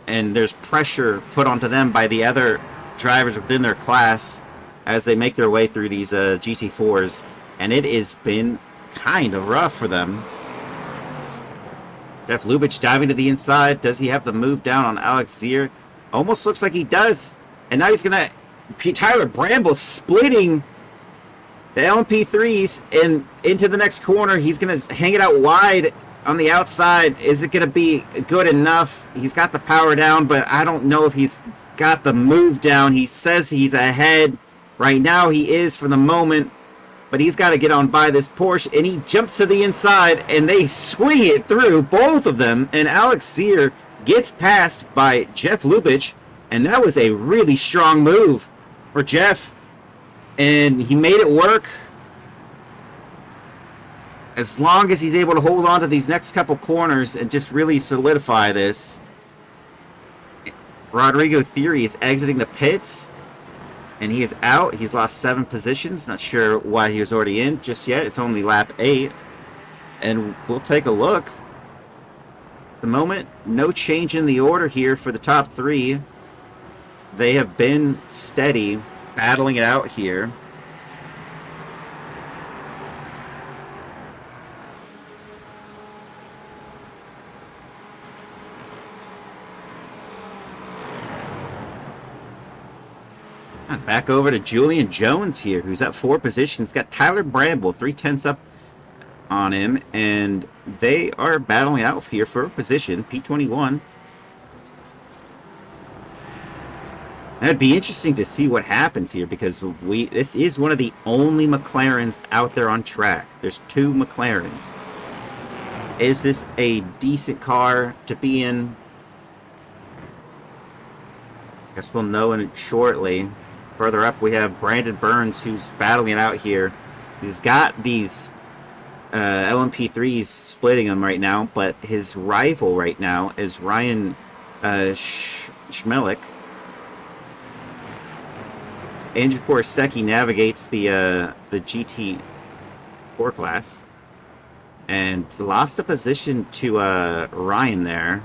and there's pressure put onto them by the other drivers within their class as they make their way through these GT4s. And it has been kind of rough for them. Jeff Lubitsch diving to the inside. Does he have the move down on Alex Zier? Almost looks like he does. And now he's going to... Tyler Bramble splitting the LMP3s and into the next corner. He's going to hang it out wide on the outside. Is it going to be good enough? He's got the power down, but I don't know if he's got the move down. He says he's ahead. Right now, he is for the moment, but he's got to get on by this Porsche, and he jumps to the inside, and they swing it through, both of them, and Alex Sear gets passed by Jeff Lubitsch, and that was a really strong move for Jeff, and he made it work. As long as he's able to hold on to these next couple corners and just really solidify this. Rodrigo Theory is exiting the pits, and he is out. He's lost 7 positions. Not sure why he was already in just yet. It's only lap 8, and we'll take a look. At the moment, no change in the order here for the top 3. They have been steady, battling it out here. Back over to Julian Jones here, who's at 4 positions. Got Tyler Bramble 3/10 up on him, and they are battling out here for a position, P21. And it'd be interesting to see what happens here, because this is one of the only McLarens out there on track. There's 2 McLarens. Is this a decent car to be in? Guess we'll know in it shortly. Further up, we have Brandon Burns, who's battling it out here. He's got these LMP3s splitting him right now, but his rival right now is Ryan Schmelik. Andrew Korosecki navigates the GT4 class and lost a position to Ryan there.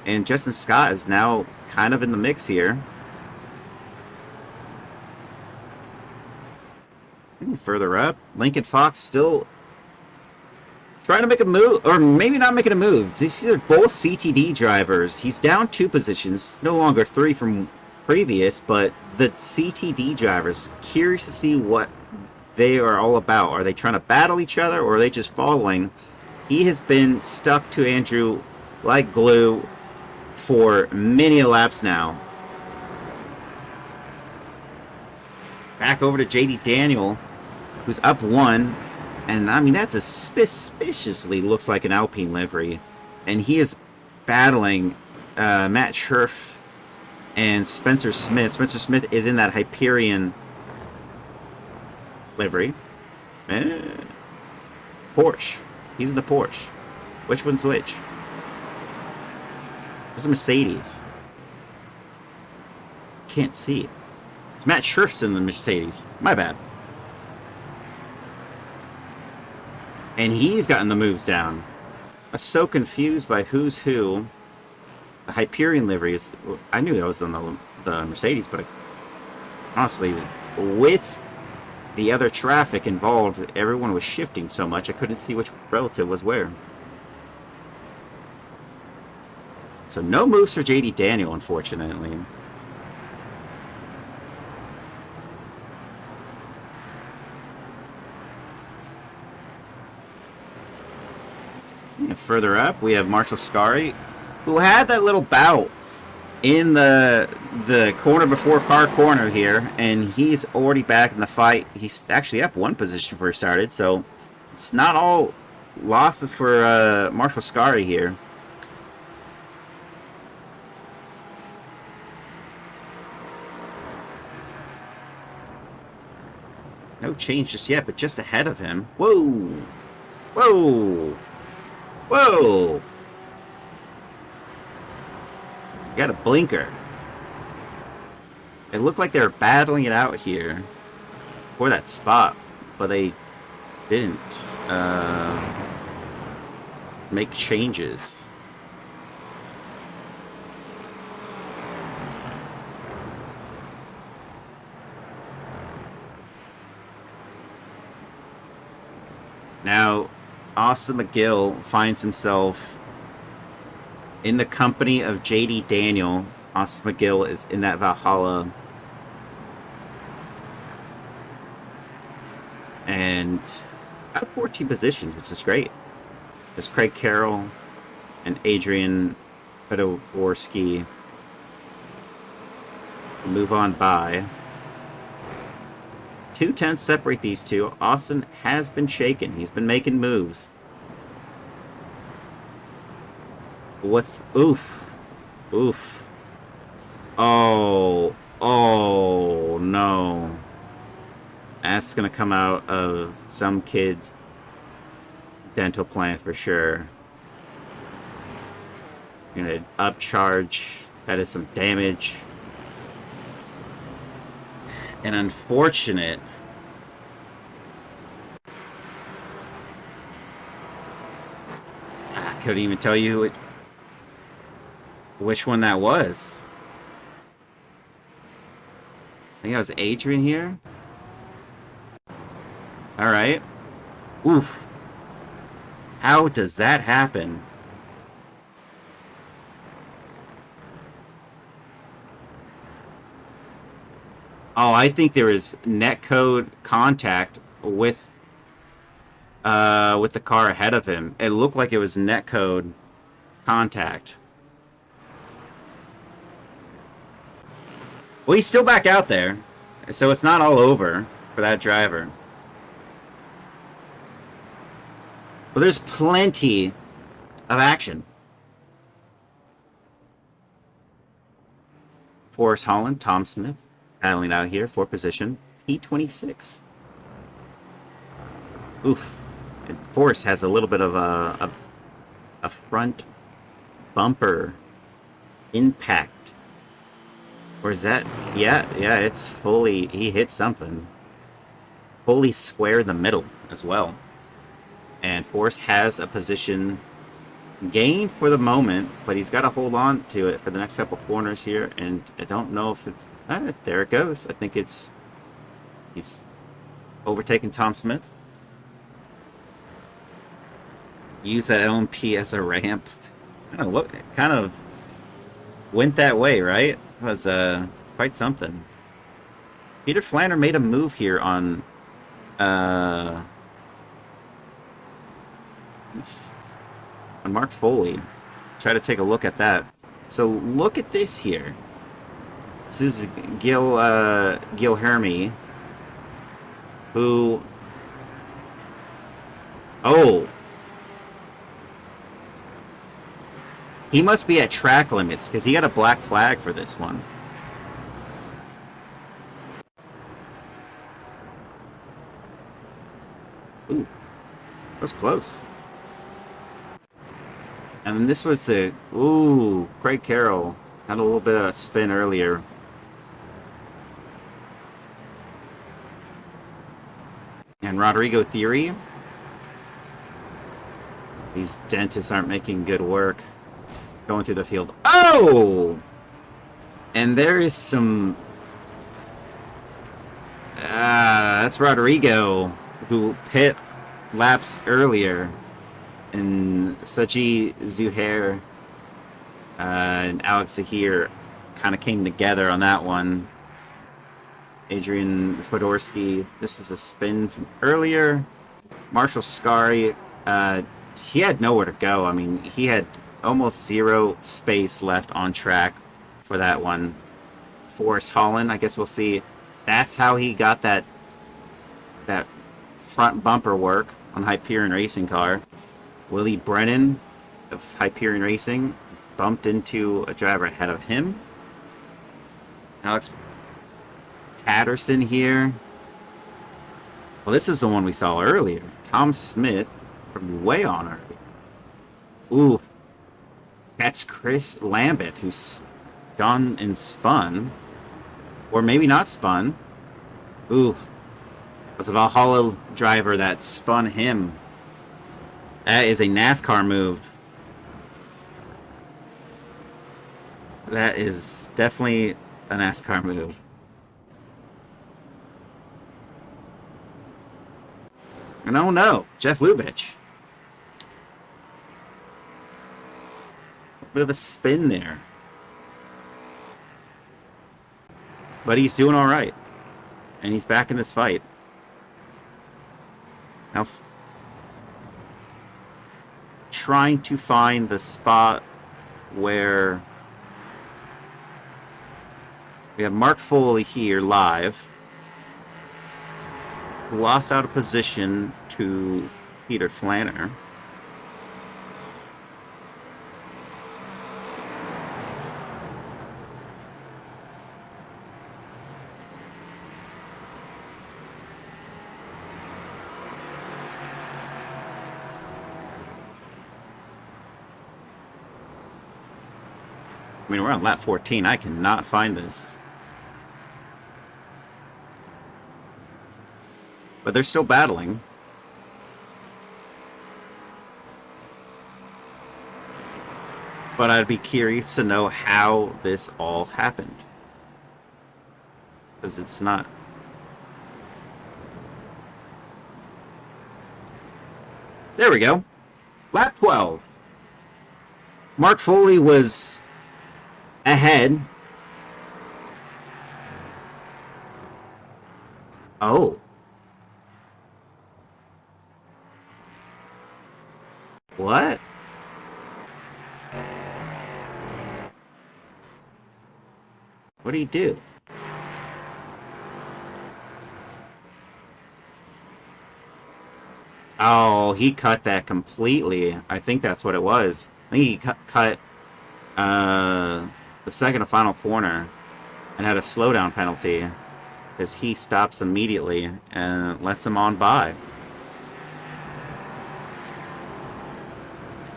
And Justin Scott is now kind of in the mix here. Further up, Lincoln Fox still trying to make a move, or maybe not making a move. These are both CTD drivers. He's down 2 positions, no longer 3 from previous, but the CTD drivers, curious to see what they are all about. Are they trying to battle each other, or are they just following? He has been stuck to Andrew like glue for many laps now. Back over to JD Daniel, who's up 1, and I mean, that's a suspiciously looks like an Alpine livery, and he is battling Matt Scherf and Spencer Smith. Spencer Smith is in that Hyperion livery. Porsche. He's in the Porsche. Which one's which? There's a Mercedes. Can't see. It's Matt Scherf's in the Mercedes. My bad. And he's gotten the moves down. I'm so confused by who's who. The Hyperion livery is... I knew that was on the Mercedes, but honestly, with the other traffic involved, everyone was shifting so much, I couldn't see which relative was where. So no moves for JD Daniel, unfortunately. Further up, we have Marshall Scari, who had that little bout in the corner before car corner here, and he's already back in the fight. He's actually up 1 position before he started, so it's not all losses for Marshall Scari here. No change just yet, but just ahead of him. Whoa! Whoa! Whoa! Got a blinker. It looked like they were battling it out here for that spot, but they didn't make changes. Now, Austin McGill finds himself in the company of JD Daniel. Austin McGill is in that Valhalla. And I have 14 positions, which is great. There's Craig Carroll and Adrian Fedoworski move on by. 2 tenths separate these two. Austin has been shaken. He's been making moves. What's... Oof. Oof. Oh. Oh, no. That's going to come out of some kid's dental plan for sure. Going to upcharge. That is some damage. And unfortunate. I couldn't even tell you which one that was. I think that was Adrian here. Alright. Oof. How does that happen? Oh, I think there was netcode contact with the car ahead of him. It looked like it was netcode contact. Well, he's still back out there, so it's not all over for that driver. But there's plenty of action. Forrest Holland, Tom Smith, battling out here for position P26. Oof. And Forrest has a little bit of a front bumper impact. Or is that... Yeah, it's fully... He hit something. Fully square in the middle as well. And Forrest has a position gained for the moment, but he's got to hold on to it for the next couple corners here. And I don't know if it's... there it goes. I think it's... He's overtaken Tom Smith. Use that LMP as a ramp. Kind of went that way, right? It was quite something. Peter Flanner made a move here on Mark Foley. Try to take a look at that. So look at this here. This is Gil Hermy, who... Oh! He must be at track limits, because he got a black flag for this one. Ooh. That was close. And this was the... Ooh, Craig Carroll had a little bit of a spin earlier. And Rodrigo Theory. These dentists aren't making good work. Going through the field. Oh! And there is some... that's Rodrigo, who pit laps earlier. And Saji Zuhair and Alex Zahir kind of came together on that one. Adrian Fedorsky, this was a spin from earlier. Marshall Scari, he had nowhere to go. I mean, he had almost zero space left on track for that one. Forrest Holland, I guess we'll see. That's how he got that front bumper work on Hyperion Racing car. Willie Brennan of Hyperion Racing bumped into a driver ahead of him. Alex Patterson here. Well, this is the one we saw earlier. Tom Smith from way on earlier. Ooh. That's Chris Lambert, who's gone and spun. Or maybe not spun. Ooh. It was a Valhalla driver that spun him. That is a NASCAR move. That is definitely a NASCAR move. And oh no, Jeff Lubitsch. Bit of a spin there. But he's doing all right. And he's back in this fight. Now, trying to find the spot where we have Mark Foley here live. lost out of position to Peter Flanner. I mean, we're on lap 14. I cannot find this. But they're still battling. But I'd be curious to know how this all happened. Because it's not... There we go. Lap 12. Mark Foley was ahead. Oh. What? What did he do? Oh, he cut that completely. I think that's what it was. I think he cut the second and final corner and had a slowdown penalty because he stops immediately and lets him on by.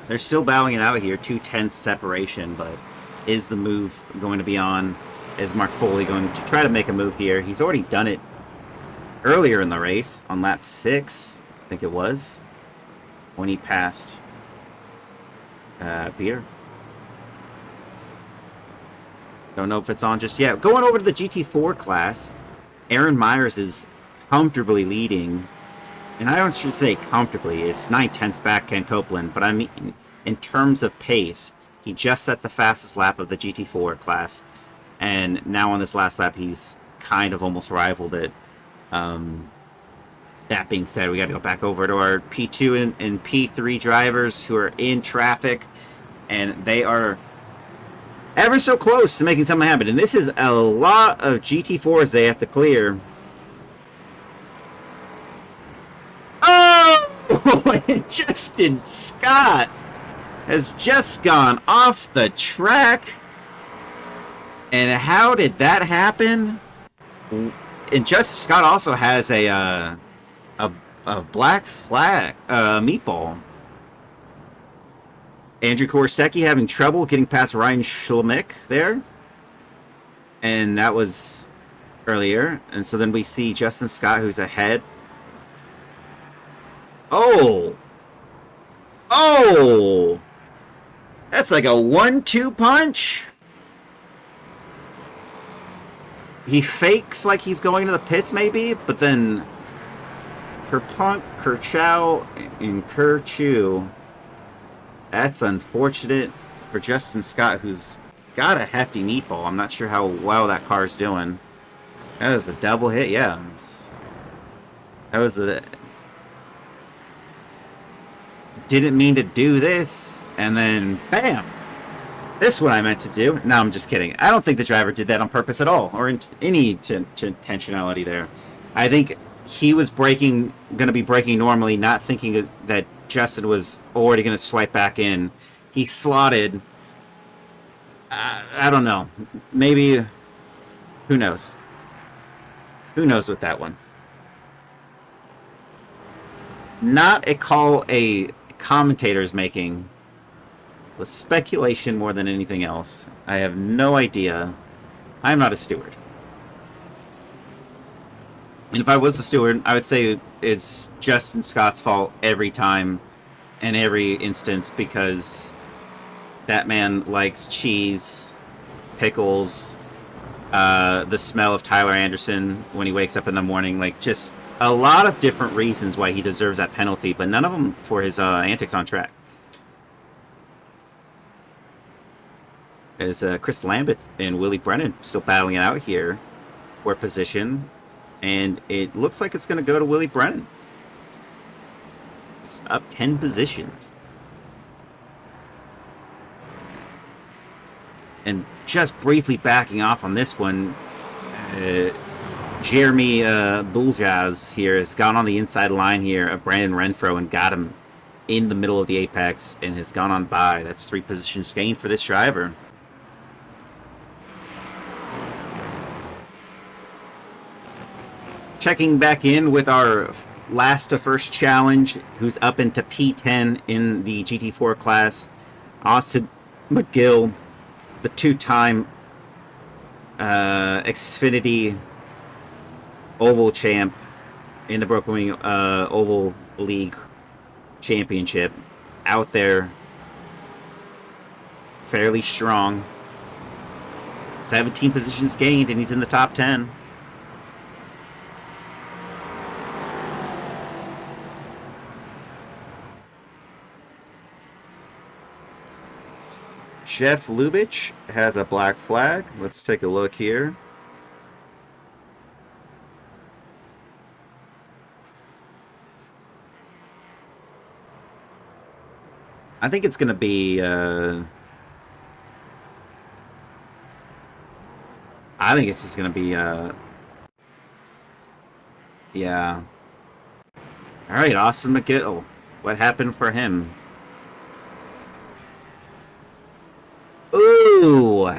They're still battling it out here, 2/10 separation, but is the move going to be on? Is Mark Foley going to try to make a move here? He's already done it earlier in the race on lap 6, I think it was, when he passed Peter. Don't know if it's on just yet. Going over to the GT4 class, Aaron Myers is comfortably leading. And I don't should say comfortably. It's 9/10 back Ken Copeland. But I mean, in terms of pace, he just set the fastest lap of the GT4 class. And now on this last lap, he's kind of almost rivaled it. That being said, we got to go back over to our P2 and P3 drivers who are in traffic. And they are ever so close to making something happen. And this is a lot of GT4s they have to clear. Oh! And Justin Scott has just gone off the track. And how did that happen? And Justin Scott also has a black flag meatball. Andrew Korsecki having trouble getting past Ryan Schlemek there. And that was earlier. And so then we see Justin Scott, who's ahead. Oh! Oh! That's like a 1-2 punch. He fakes like he's going to the pits, maybe, but then Kerplunk, Kerchow, and Kerchew. That's unfortunate for Justin Scott, who's got a hefty meatball. I'm not sure how well that car's doing. That was a double hit, yeah. That was a... Didn't mean to do this, and then bam! This is what I meant to do. No, I'm just kidding. I don't think the driver did that on purpose at all, or any intentionality there. I think he was going to be braking normally, not thinking that Justin was already going to swipe back in. He slotted. I don't know. Maybe. Who knows? Who knows with that one? Not a call a commentator is making. Was speculation more than anything else. I have no idea. I'm not a steward. And if I was a steward, I would say it's Justin Scott's fault every time and every instance, because that man likes cheese, pickles, the smell of Tyler Anderson when he wakes up in the morning. Like, just a lot of different reasons why he deserves that penalty, but none of them for his antics on track. As Chris Lambeth and Willie Brennan still battling it out here for position. And it looks like it's going to go to Willie Brennan. It's up 10 positions. And just briefly backing off on this one, Jeremy Buljaz here has gone on the inside line here of Brandon Renfro and got him in the middle of the apex and has gone on by. That's 3 positions gained for this driver. Checking back in with our last to first challenge, who's up into P10 in the GT4 class. Austin McGill, the 2-time Xfinity Oval champ in the Broken Wing Oval League Championship. Out there, fairly strong. 17 positions gained, and he's in the top 10. Jeff Lubitsch has a black flag. Let's take a look here. I think it's going to be... I think it's just going to be... yeah. Alright, Austin McGill. What happened for him? Ooh!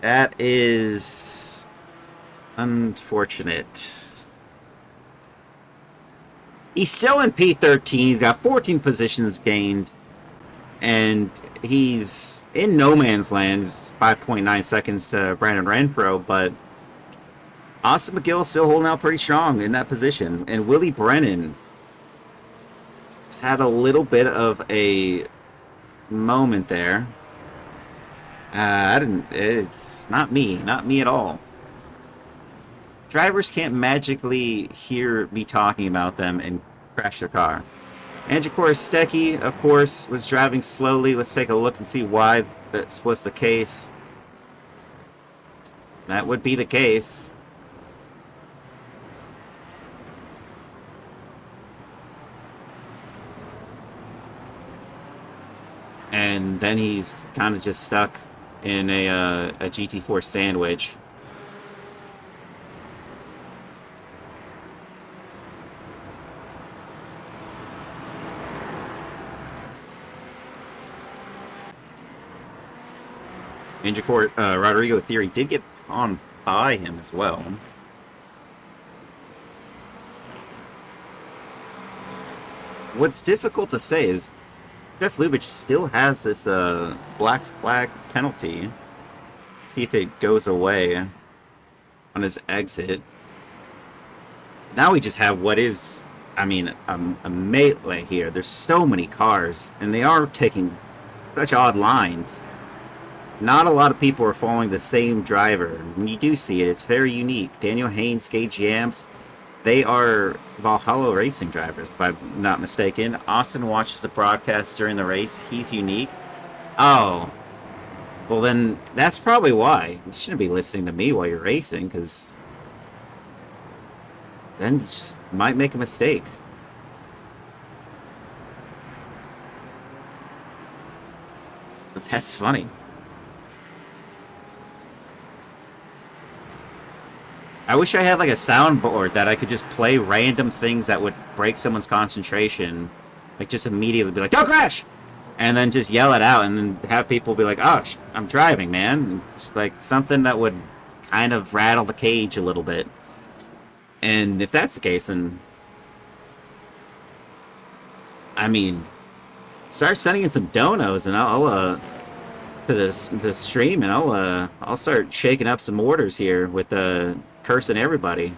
That is... unfortunate. He's still in P13. He's got 14 positions gained. And he's in no man's land. It's 5.9 seconds to Brandon Renfro. But Austin McGill is still holding out pretty strong in that position. And Willie Brennan has had a little bit of a moment there. It's not me. Not me at all. Drivers can't magically hear me talking about them and crash their car. Andrew Korostecki, of course, was driving slowly. Let's take a look and see why this was the case. That would be the case. And then he's kind of just stuck in a GT4 sandwich. Andrew Rodrigo Theory did get on by him as well. What's difficult to say is Jeff Lubitsch still has this black flag penalty. See if it goes away on his exit. Now we just have what is, I mean, a melee here. There's so many cars, and they are taking such odd lines. Not a lot of people are following the same driver. When you do see it, it's very unique. Daniel Haynes, Gage Yams, they are Valhalla racing drivers, if I'm not mistaken. Austin watches the broadcast during the race. He's unique. Oh. Well, then that's probably why. You shouldn't be listening to me while you're racing, because then you just might make a mistake. But that's funny. I wish I had like a soundboard that I could just play random things that would break someone's concentration. Like just immediately be like, "Don't crash!" And then just yell it out and then have people be like, "Oh, I'm driving, man." It's like something that would kind of rattle the cage a little bit. And if that's the case, then I mean, start sending in some donos and I'll to this stream and I'll start shaking up some orders here with cursing everybody.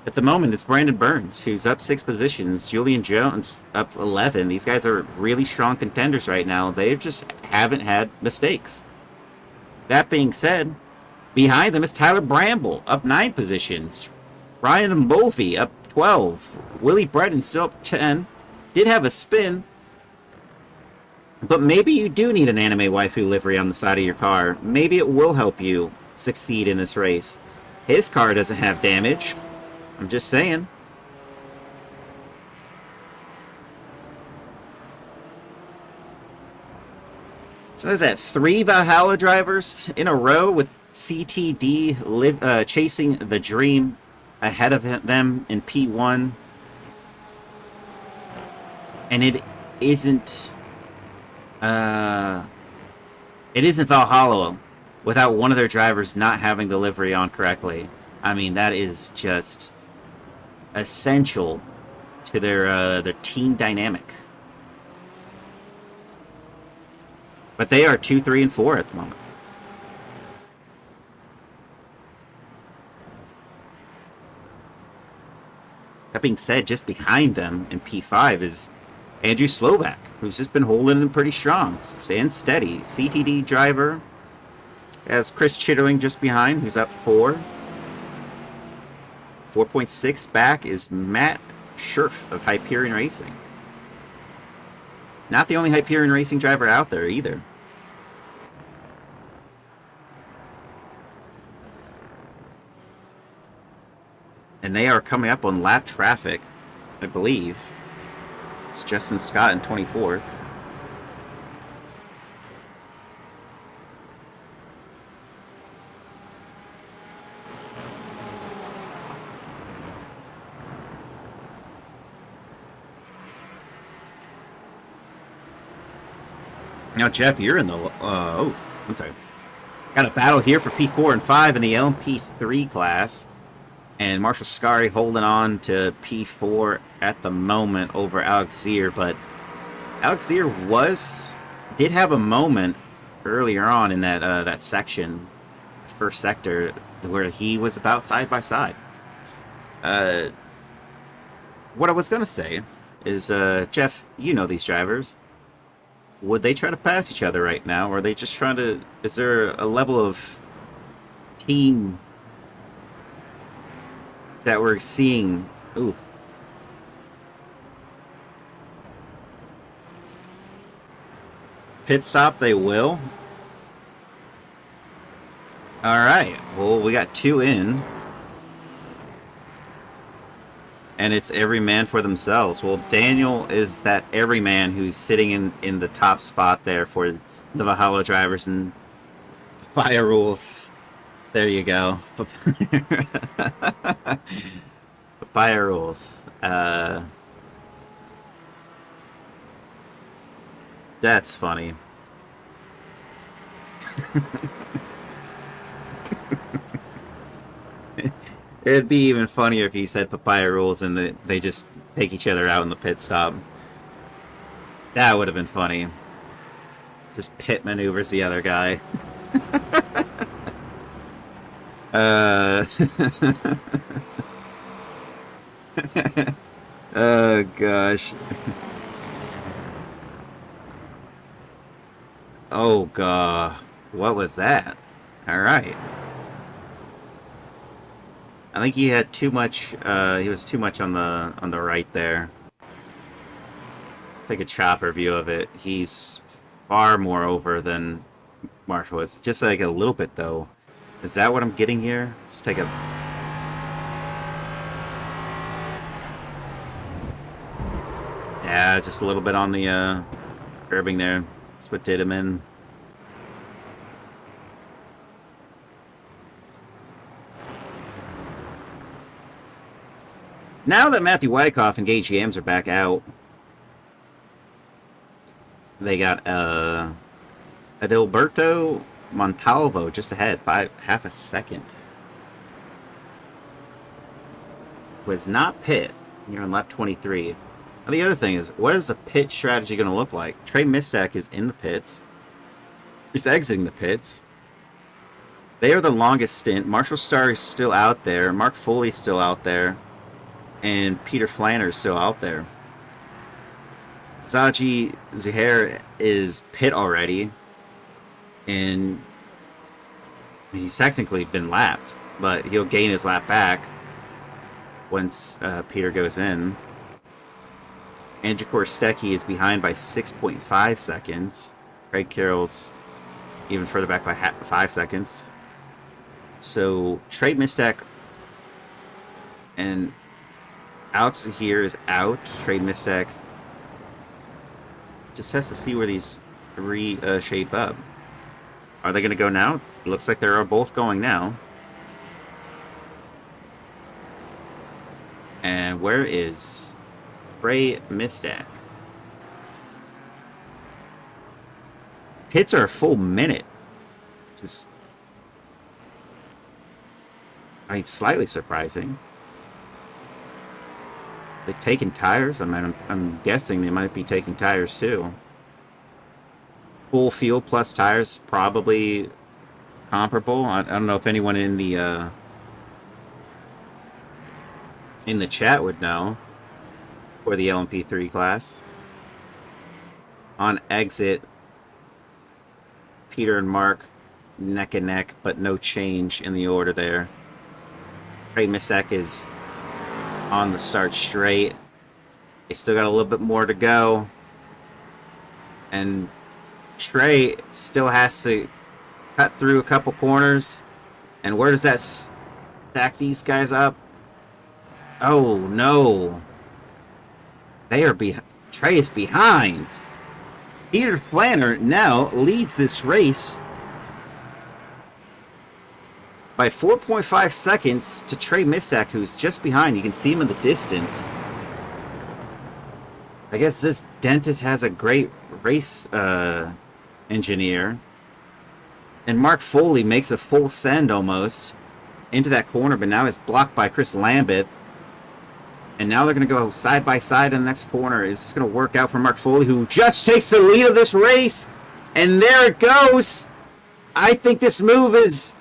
At the moment, it's Brandon Burns, who's up 6 positions. Julian Jones up 11. These guys are really strong contenders right now. They just haven't had mistakes. That being said, behind them is Tyler Bramble, up 9 positions. Ryan Mulvey, up 12. Willie Brennan still up 10. Did have a spin. But maybe you do need an anime waifu livery on the side of your car. Maybe it will help you succeed in this race. His car doesn't have damage. I'm just saying. So is that 3 Valhalla drivers in a row with CTD chasing the dream ahead of them in P1, and isn't it isn't Valhalla without one of their drivers not having delivery on correctly. I mean, that is just essential to their team dynamic. But they are 2, 3, and 4 at the moment. That being said, just behind them in P5 is Andrew Slovak, who's just been holding them pretty strong, staying steady. CTD driver has Chris Chittering just behind, who's up 4. 4.6 back is Matt Scherf of Hyperion Racing. Not the only Hyperion Racing driver out there either. And they are coming up on lap traffic, I believe. It's Justin Scott in 24th. Now, Jeff, you're in the... I'm sorry. Got a battle here for P4 and 5 in the LMP3 class. And Marshall Scari holding on to P4 at the moment over Alex Zier. But Alex Zier did have a moment earlier on in that section, first sector, where he was about side by side. What I was going to say is, Jeff, you know these drivers. Would they try to pass each other right now, or are they just trying to... Is there a level of team that we're seeing? Ooh. Pit stop they will. Alright, well, we got 2 in. And it's every man for themselves. Well, Daniel is that every man who's sitting in the top spot there for the Valhalla drivers, and Fire Rules. There you go. Fire Rules. That's funny. It'd be even funnier if you said Papaya Rules and they just take each other out in the pit stop. That would have been funny. Just pit maneuvers the other guy. Oh, gosh. Oh, God. What was that? Alright. I think he had too much, he was too much on the right there. Take a chopper view of it. He's far more over than Marshall is. Just like a little bit, though. Is that what I'm getting here? Let's take a... Yeah, just a little bit on the, curbing there. That's what did him in. Now that Matthew Wyckoff and Gage Yams are back out, they got Adalberto Montalvo just ahead, half a second. Was not pit here on lap 23. Now the other thing is, what is the pit strategy going to look like? Trey Mistak is in the pits. He's exiting the pits. They are the longest stint. Marshall Starr is still out there. Mark Foley's still out there. And Peter Flanner's still out there. Zaji Zuhair is pit already. And he's technically been lapped. But he'll gain his lap back once Peter goes in. Andrew Korsecki is behind by 6.5 seconds. Craig Carroll's even further back by 5 seconds. So Trey Mistak and Alex here is out. Trey Mistak just has to see where these three shape up. Are they going to go now? It looks like they're both going now. And where is Trey Mistak? Hits are a full minute. Just, I mean, slightly surprising. They taking tires? I'm guessing they might be taking tires too. Full fuel plus tires, probably comparable. I don't know if anyone in the chat would know for the LMP3 class. On exit, Peter and Mark neck and neck, but no change in the order there. Trey Mistak is on the start straight. They still got a little bit more to go. And Trey still has to cut through a couple corners. And where does that stack these guys up? Oh, no. They are behind. Trey is behind. Peter Flanner now leads this race by 4.5 seconds to Trey Mistak, who's just behind. You can see him in the distance. I guess this dentist has a great race engineer. And Mark Foley makes a full send almost into that corner, but now is blocked by Chris Lambeth. And now they're going to go side by side in the next corner. Is this going to work out for Mark Foley, who just takes the lead of this race? And there it goes. I think this move is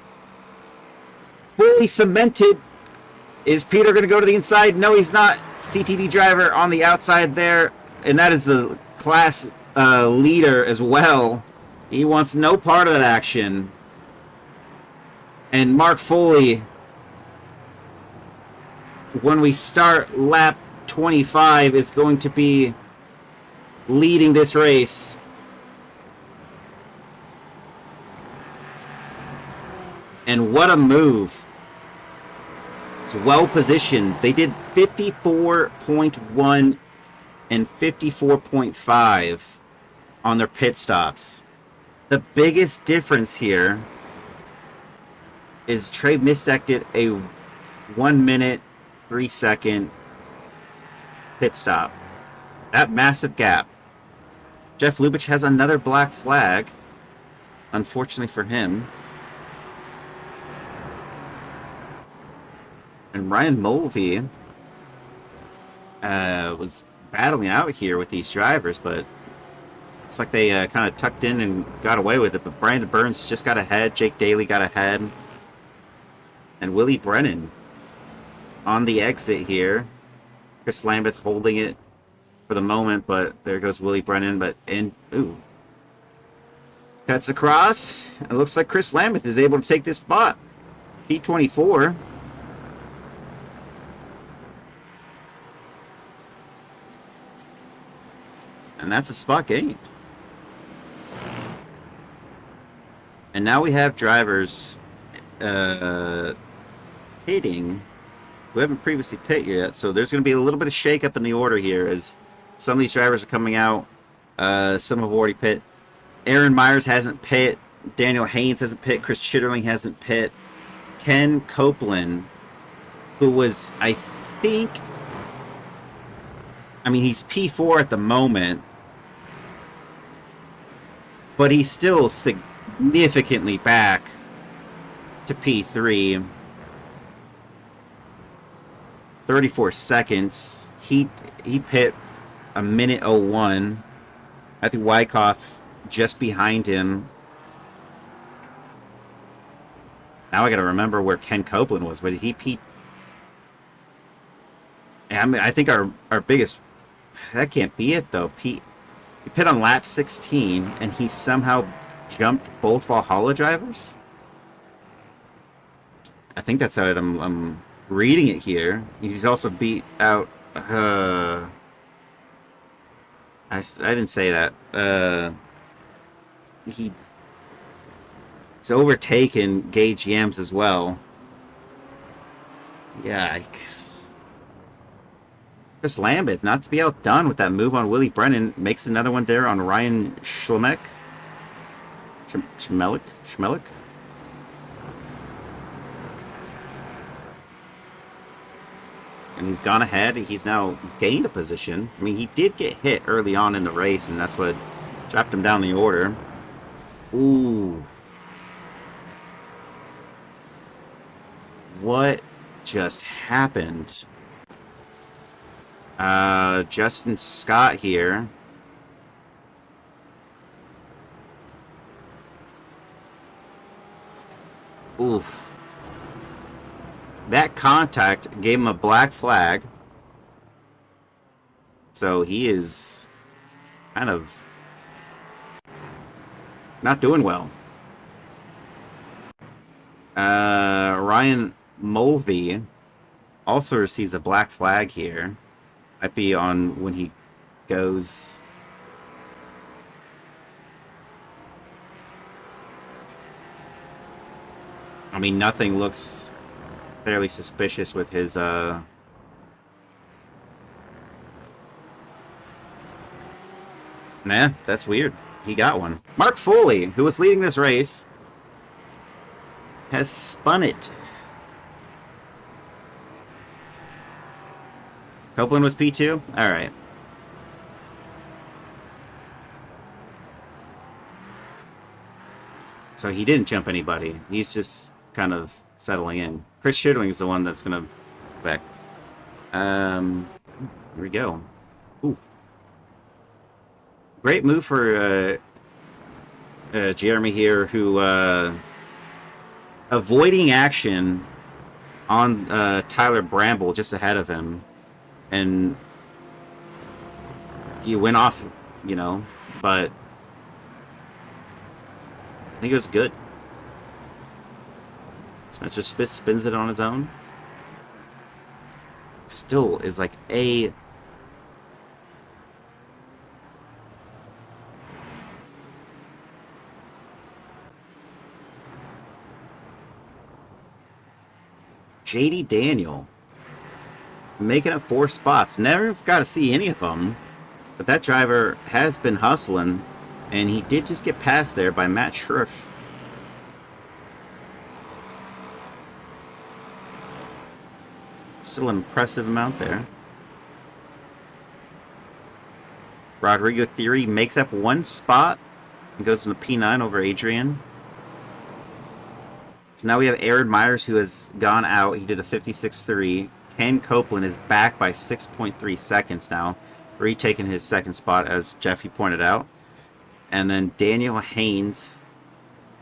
fully cemented. Is Peter going to go to the inside? No, he's not. CTD driver on the outside there. And that is the class leader as well. He wants no part of that action. And Mark Foley, when we start lap 25, is going to be leading this race. And what a move. It's well positioned. They did 54.1 and 54.5 on their pit stops. The biggest difference here is Trey Mistak did a 1 minute 3 second pit stop. That massive gap. Jeff Lubitsch has another black flag, unfortunately for him. And Ryan Mulvey was battling out here with these drivers, but looks like they kind of tucked in and got away with it. But Brandon Burns just got ahead. Jake Daly got ahead. And Willie Brennan on the exit here. Chris Lambeth holding it for the moment, but there goes Willie Brennan. But cuts across. It looks like Chris Lambeth is able to take this spot. P24. And that's a spot gained. And now we have drivers pitting who haven't previously pit yet. So there's going to be a little bit of shakeup in the order here as some of these drivers are coming out. Some have already pit. Aaron Myers hasn't pit. Daniel Haynes hasn't pit. Chris Chitterling hasn't pit. Ken Copeland, who was, I think, he's P4 at the moment, but he's still significantly back to P3. 34 seconds. He pit a minute 01. I think Wyckoff just behind him. Now I got to remember where Ken Copeland was. Was he P? I think our biggest. That can't be it though. He pit on lap 16 and he somehow jumped both Valhalla drivers. I think that's how I'm reading it here. He's also beat out. I didn't say that. He's overtaken Gage Yams as well. Yikes. Chris Lambeth, not to be outdone with that move on Willie Brennan, makes another one there on Ryan Schlemek. Schmelik. And he's gone ahead. He's now gained a position. I mean, he did get hit early on in the race, and that's what dropped him down the order. Ooh. What just happened? Justin Scott here. Oof. That contact gave him a black flag. So he is kind of not doing well. Ryan Mulvey also receives a black flag here. Might be on when he goes. I mean, nothing looks fairly suspicious with his, Nah, that's weird. He got one. Mark Foley, who was leading this race, has spun it. Copeland was P2? Alright. So he didn't jump anybody. He's just kind of settling in. Chris Shidwing is the one that's going to back. Here we go. Ooh. Great move for Jeremy here, who avoiding action on Tyler Bramble just ahead of him. And he went off, you know, but I think it was good. Spencer Spitz spins it on his own. Still is like a... JD Daniel. Making up 4 spots. Never got to see any of them. But that driver has been hustling. And he did just get passed there by Matt Schriff. Still an impressive amount there. Rodrigo Theory makes up 1 spot and goes into P9 over Adrian. So now we have Aaron Myers, who has gone out. He did a 56.3. Ken Copeland is back by 6.3 seconds now, retaking his 2nd spot, as Jeffy pointed out. And then Daniel Haynes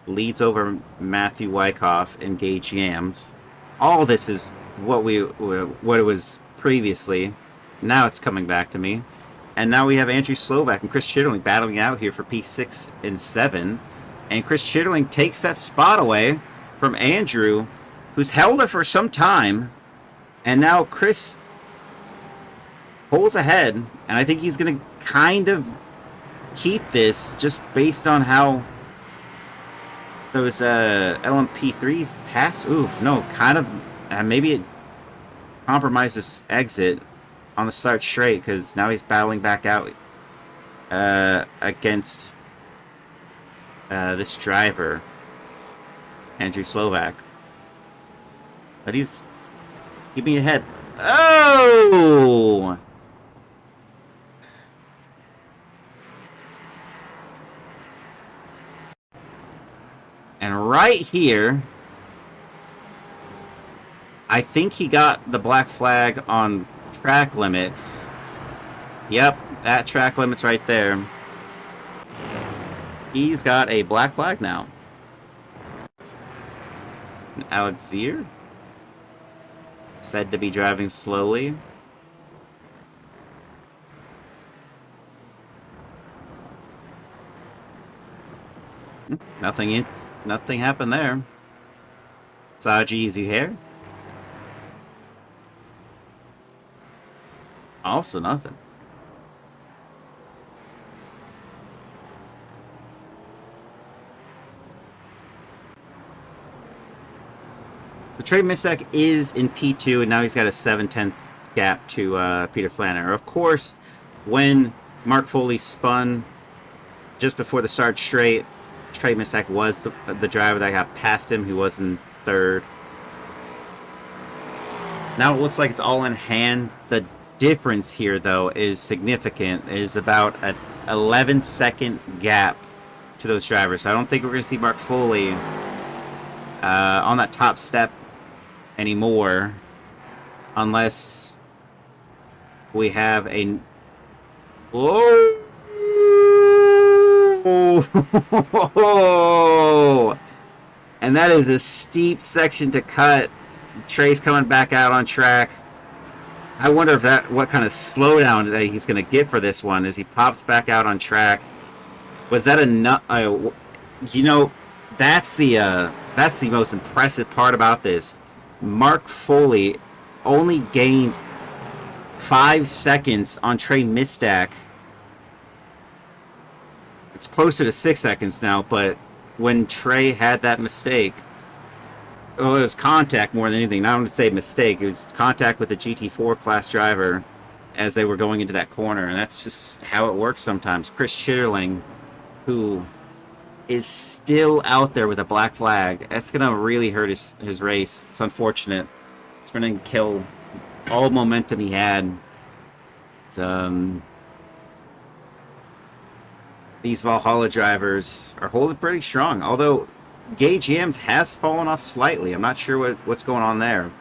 leads over Matthew Wyckoff and Gage Yams. All this is what it was previously. Now it's coming back to me. And now we have Andrew Slovak and Chris Chitterling battling out here for P6 and 7. And Chris Chitterling takes that spot away from Andrew, who's held it for some time. And now Chris pulls ahead, and I think he's going to kind of keep this just based on how those LMP3s pass. Oof, no, kind of, maybe it compromises exit on the start straight, because now he's battling back out against this driver, Andrew Slovak. But he's keeping ahead. Oh! And right here, I think he got the black flag on track limits. Yep, that track limits right there. He's got a black flag now. Alex Zier, said to be driving slowly. Nothing happened there. Saji Zuhair. Also nothing. The Trey Misek is in P2, and now he's got a 7/10 gap to Peter Flanner. Of course, when Mark Foley spun just before the start straight, Trey Misek was the driver that got past him. He was in third. Now it looks like it's all in hand. The difference here, though, is significant. It is about an 11-second gap to those drivers. So I don't think we're going to see Mark Foley on that top step anymore, unless we have a... Whoa! And that is a steep section to cut. Trey's coming back out on track. I wonder if what kind of slowdown that he's going to get for this one as he pops back out on track. Was that enough? You know, that's the most impressive part about this. Mark Foley only gained 5 seconds on Trey Mistak. It's closer to 6 seconds now, but when Trey had that mistake, well, it was contact more than anything. Not to say mistake, it was contact with the GT4 class driver as they were going into that corner, and that's just how it works sometimes. Chris Chitterling, who is still out there with a black flag, that's going to really hurt his race. It's unfortunate. It's going to kill all momentum he had. It's, these Valhalla drivers are holding pretty strong, although Gage Yams has fallen off slightly. I'm not sure what's going on there.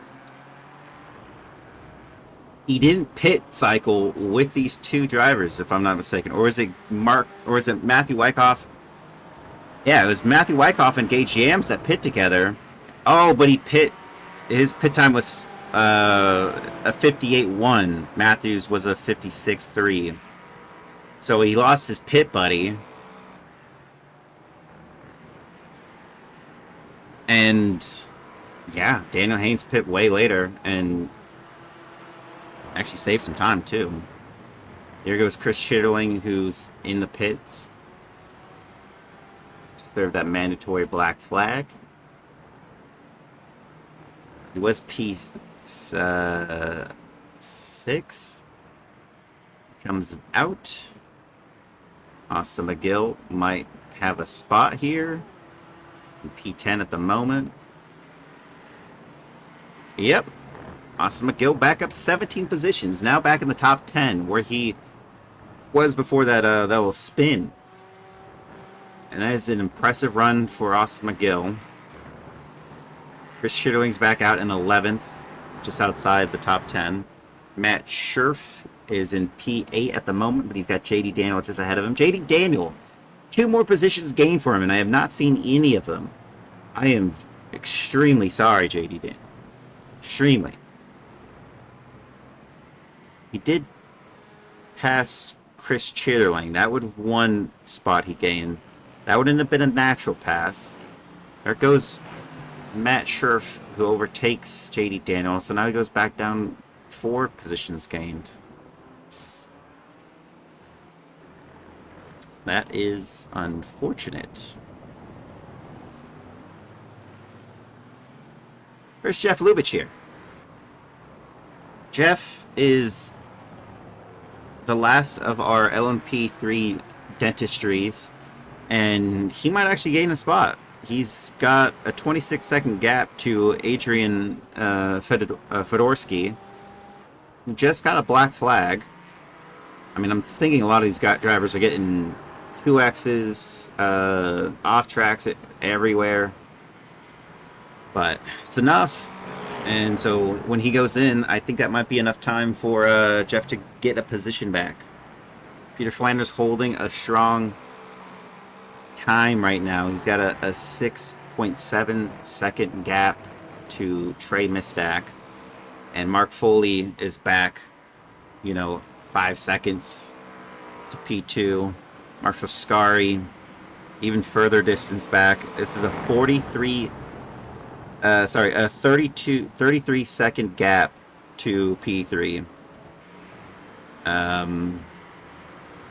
He didn't pit cycle with these two drivers, if I'm not mistaken. Or is it Matthew Wyckoff? Yeah, it was Matthew Wyckoff and Gage Yams that pit together. Oh, but his pit time was a 58.1. Matthews was a 56.3. So he lost his pit buddy. And yeah, Daniel Haynes pit way later and actually saved some time too. Here goes Chris Chitterling, who's in the pits. Served that mandatory black flag. He was P6. Comes out. Austin McGill might have a spot here. P10 at the moment. Yep. Austin McGill back up 17 positions. Now back in the top 10 where he was before that little spin. And that is an impressive run for Austin McGill. Chris Chitterling's back out in 11th, just outside the top 10. Matt Scherf is in P8 at the moment, but he's got JD Daniel just ahead of him. JD Daniel, 2 more positions gained for him, and I have not seen any of them. I am extremely sorry, JD Daniel. Extremely. He did pass Chris Chitterling. That would have one spot he gained. That wouldn't have been a natural pass. There goes Matt Scherf, who overtakes JD Daniel. So now he goes back down 4 positions gained. That is unfortunate. Where's Jeff Lubitsch here? Jeff is the last of our LMP3 dentistries, and he might actually gain a spot. He's got a 26-second gap to Adrian Fedorsky, who just got a black flag. I mean, I'm thinking a lot of these drivers are getting 2Xs, off tracks everywhere. But it's enough. And so when he goes in, I think that might be enough time for Jeff to get a position back. Peter Flanders holding a strong time right now. He's got a 6.7 second gap to Trey Mistak. And Mark Foley is back, 5 seconds to P2. Marshall Scari, even further distance back. This is a 33 second gap to P3.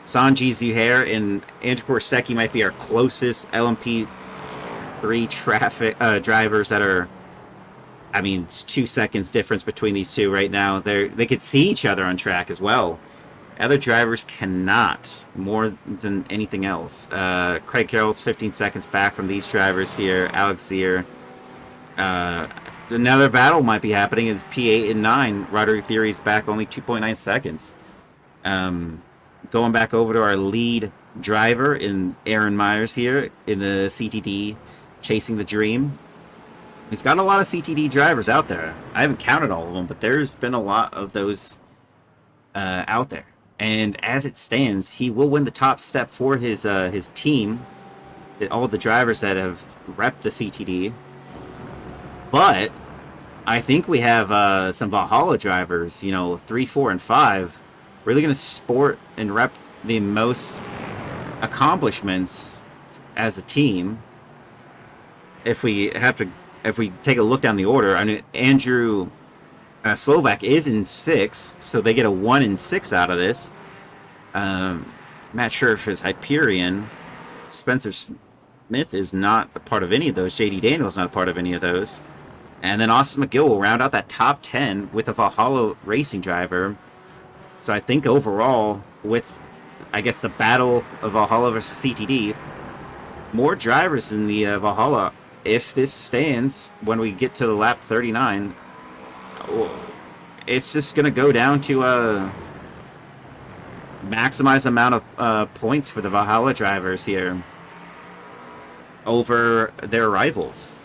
Sanji Zuhair and Andrew Korsecki might be our closest LMP3 drivers that are, it's 2 seconds difference between these two right now. They could see each other on track as well. Other drivers cannot, more than anything else. Craig Carroll's 15 seconds back from these drivers here. Alex Zier. Another battle might be happening is P8 and 9. Roderick Theory's back only 2.9 seconds. Going back over to our lead driver in Aaron Myers here in the CTD Chasing the Dream. He's got a lot of CTD drivers out there. I haven't counted all of them, but there's been a lot of those out there. And as it stands, he will win the top step for his team, all the drivers that have repped the CTD. But I think we have some Valhalla drivers, 3, 4, and 5, really going to sport and rep the most accomplishments as a team. If we take a look down the order, I mean, Andrew Slovak is in 6, so they get a 1 in 6 out of this. Matt Scherf is Hyperion. Spencer Smith is not a part of any of those. JD Daniels not a part of any of those. And then Austin McGill will round out that top 10 with a Valhalla racing driver. So I think overall, with, I guess, the battle of Valhalla versus CTD, more drivers in the Valhalla, if this stands when we get to the lap 39, it's just going to go down to a maximized amount of points for the Valhalla drivers here over their rivals.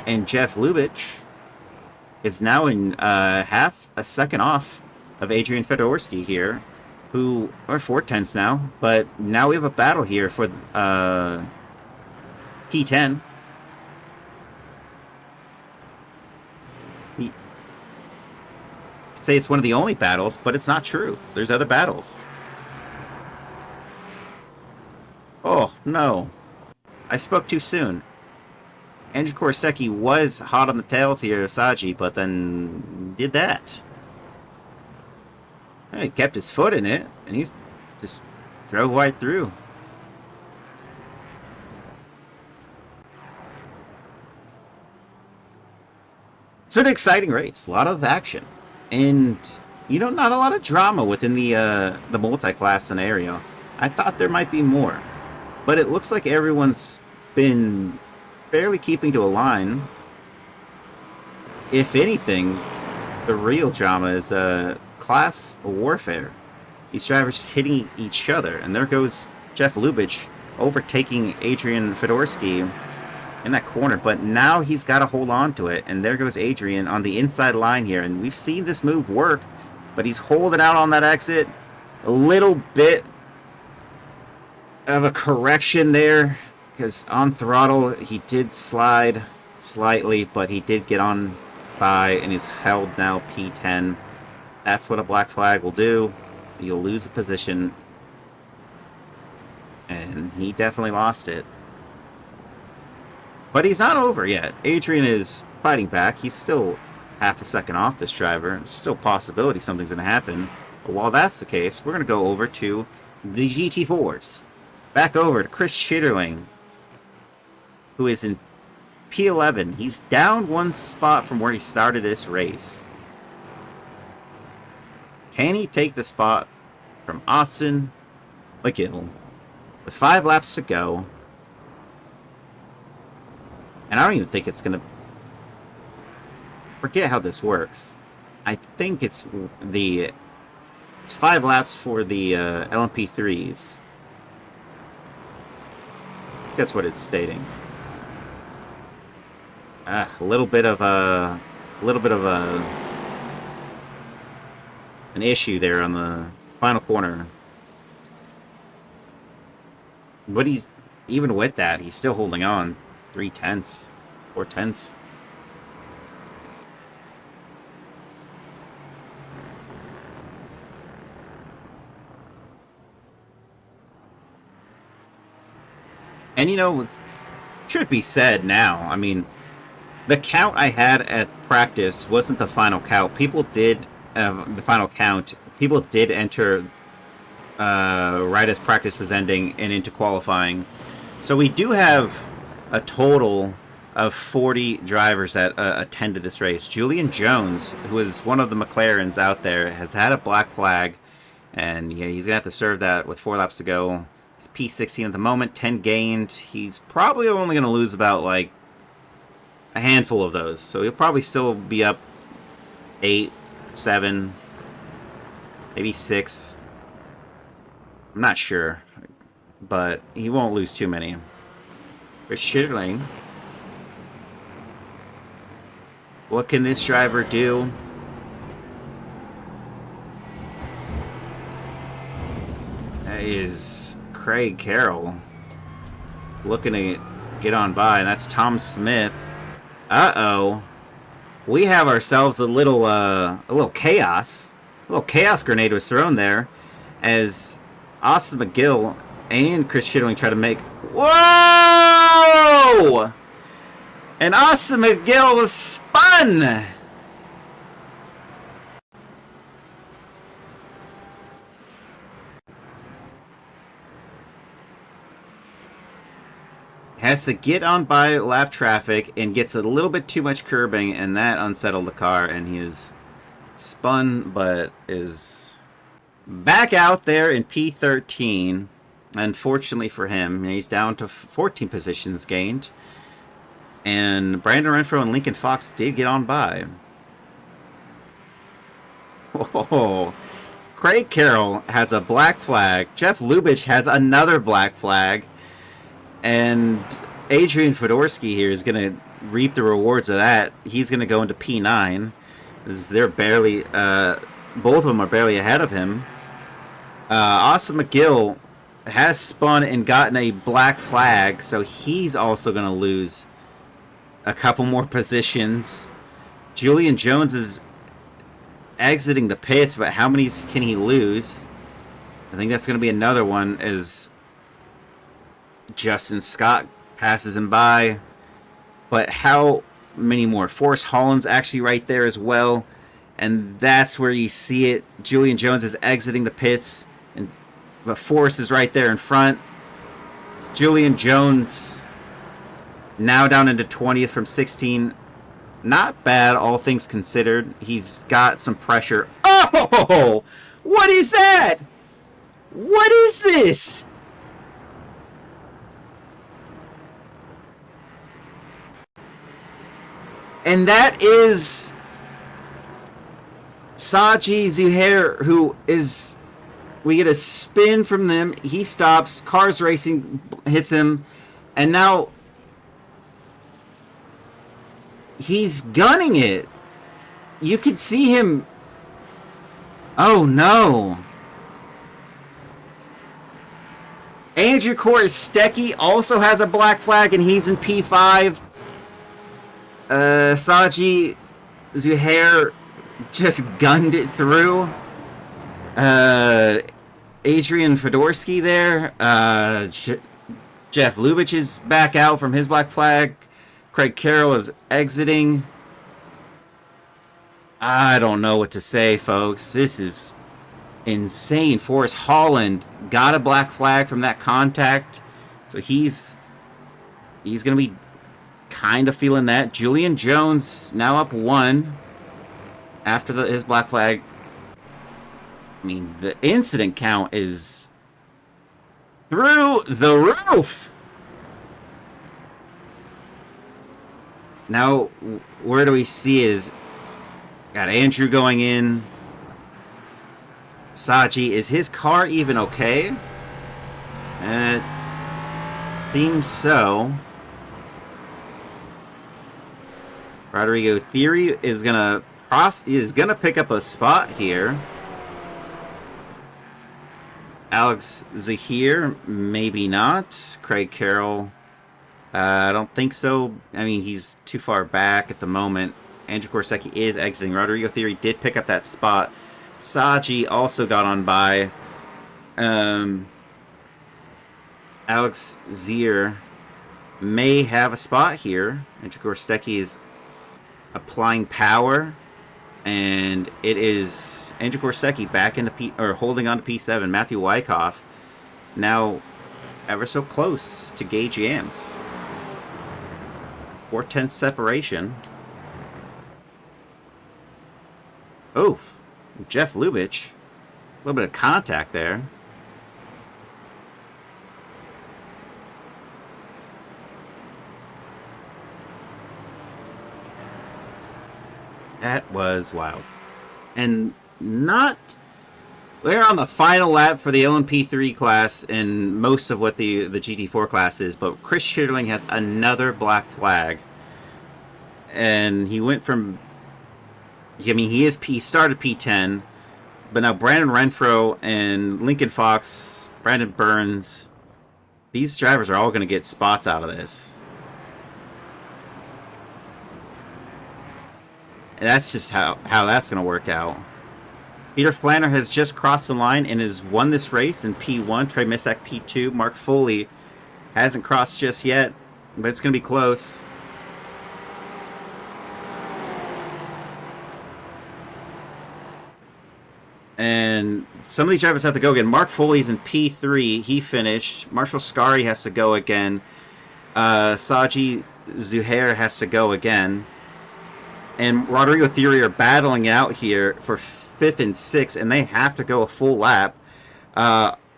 And Jeff Lubitsch is now in half a second off of Adrian Fedorsky here, who are 4/10 now, but now we have a battle here for P10. You could say it's one of the only battles, but it's not true. There's other battles. Oh, no. I spoke too soon. Andrew Korsecki was hot on the tails here of Saji, but then did that. He kept his foot in it, and he's just drove right through. It's been an exciting race. A lot of action. And, not a lot of drama within the multi-class scenario. I thought there might be more. But it looks like everyone's been fairly keeping to a line. If anything, the real drama is class warfare. These drivers just hitting each other. And there goes Jeff Lubitsch overtaking Adrian Fedorsky in that corner. But now he's got to hold on to it. And there goes Adrian on the inside line here. And we've seen this move work. But he's holding out on that exit. A little bit of a correction there. Because on throttle, he did slide slightly. But he did get on by and is held now P10. That's what a black flag will do. You'll lose a position. And he definitely lost it. But he's not over yet. Adrian is fighting back. He's still half a second off this driver. There's still possibility something's going to happen. But while that's the case, we're going to go over to the GT4s. Back over to Chris Schitterling, who is in P11. He's down one spot from where he started this race. Can he take the spot from Austin McGill with 5 laps to go? And I don't even think it's going to... Forget how this works. I think it's 5 laps for the LMP3s. That's what it's stating. A little bit of an issue there on the final corner. But he's, even with that, he's still holding on. 3/10, 4/10. And it should be said now, I mean, the count I had at practice wasn't the final count. People did, the final count, people did enter right as practice was ending and into qualifying. So we do have a total of 40 drivers that attended this race. Julian Jones, who is one of the McLarens out there, has had a black flag, and yeah, he's going to have to serve that with 4 laps to go. He's P16 at the moment, 10 gained. He's probably only going to lose about, like, a handful of those, so he'll probably still be up 8, 7, maybe 6. I'm not sure, but he won't lose too many. For Schilling, what can this driver do? That is Craig Carroll looking to get on by, and that's Tom Smith. Uh-oh. We have ourselves a little chaos. A little chaos grenade was thrown there as Austin McGill and Chris Schilling try to make... Whoa! And Austin McGill was spun! Has to get on by lap traffic and gets a little bit too much curbing, and that unsettled the car, and he is spun, but is back out there in P13. Unfortunately for him, he's down to 14 positions gained. And Brandon Renfro and Lincoln Fox did get on by. Oh, Craig Carroll has a black flag. Jeff Lubitsch has another black flag. And Adrian Fedorsky here is going to reap the rewards of that. He's going to go into P9. They're barely, both of them are barely ahead of him. Austin McGill has spun and gotten a black flag, so he's also going to lose a couple more positions. Julian Jones is exiting the pits, but how many can he lose? I think that's going to be another one as Justin Scott passes him by. But how many more? Forrest Holland's actually right there as well. And that's where you see it. Julian Jones is exiting the pits, but Forrest is right there in front. It's Julian Jones now down into 20th from 16. Not bad, all things considered. He's got some pressure. Oh! What is that? What is this? And that is Saji Zuhair, who is... We get a spin from them. He stops. Cars Racing hits him. And now he's gunning it. You could see him. Oh, no. Andrew Korostecki also has a black flag, and he's in P5. Saji Zuhair just gunned it through. Adrian Fedorsky there. Jeff Lubitsch is back out from his black flag. Craig Carroll is exiting. I don't know what to say, folks. This is insane. Forrest Holland got a black flag from that contact, so he's going to be kind of feeling that. Julian Jones now up 1 after his black flag. I mean, the incident count is through the roof. Now, where do we see is got Andrew going in. Saji, is his car even okay? It seems so. Rodrigo Theory is gonna pick up a spot here. Alex Zahir, maybe not. Craig Carroll, I don't think so. I mean, he's too far back at the moment. Andrew Korostecki is exiting. Rodrigo Theory did pick up that spot. Saji also got on by. Alex Zier may have a spot here. Andrew Korostecki is applying power, and it is Andrew Korostecki back into holding on to P7. Matthew Wyckoff now ever so close to Gage Yams. 4/10 separation. Oh, Jeff Lubitsch. A little bit of contact there. That was wild. And not... We're on the final lap for the LMP3 class and most of what the GT4 class is, but Chris Schitterling has another black flag. And he went from... I mean, he started P10, but now Brandon Renfro and Lincoln Fox, Brandon Burns, these drivers are all going to get spots out of this. And that's just how that's going to work out. Peter Flanner has just crossed the line and has won this race in P1. Trey Missack P2. Mark Foley hasn't crossed just yet, but it's going to be close. And some of these drivers have to go again. Mark Foley's in P3. He finished. Marshall Scari has to go again. Saji Zuhair has to go again. And Rodrigo Theory are battling out here for 5th and 6th, and they have to go a full lap.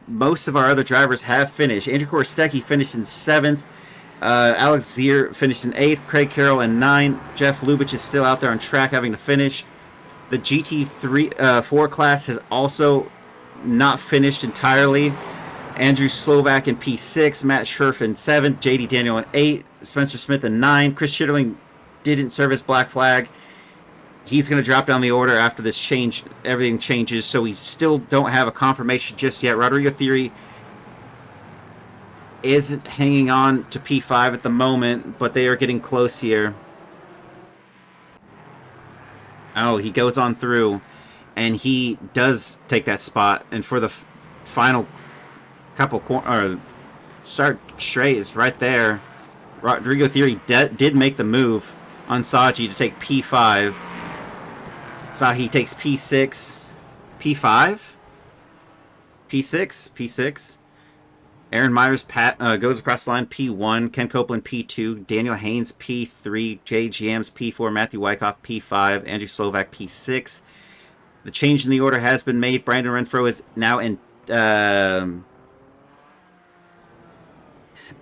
Most of our other drivers have finished. Andrew Korostecki finished in 7th. Alex Zier finished in 8th. Craig Carroll in 9th. Jeff Lubitsch is still out there on track having to finish. The GT4 class has also not finished entirely. Andrew Slovak in P6. Matt Scherf in 7th. JD Daniel in 8th. Spencer Smith in 9th. Chris Schitterling didn't serve his black flag. He's going to drop down the order after this change. Everything changes, so we still don't have a confirmation just yet. Rodrigo Theory isn't hanging on to P5 at the moment, but they are getting close here. Oh, he goes on through, and he does take that spot. And for the final couple start straight is right there. Rodrigo Theory did make the move on Saji to take P5. Sahi takes P6. P5? P6? Aaron Myers goes across the line P1. Ken Copeland P2. Daniel Haynes P3. Jay Jams P4. Matthew Wyckoff P5. Andrew Slovak P6. The change in the order has been made. Brandon Renfro is now in... Brandon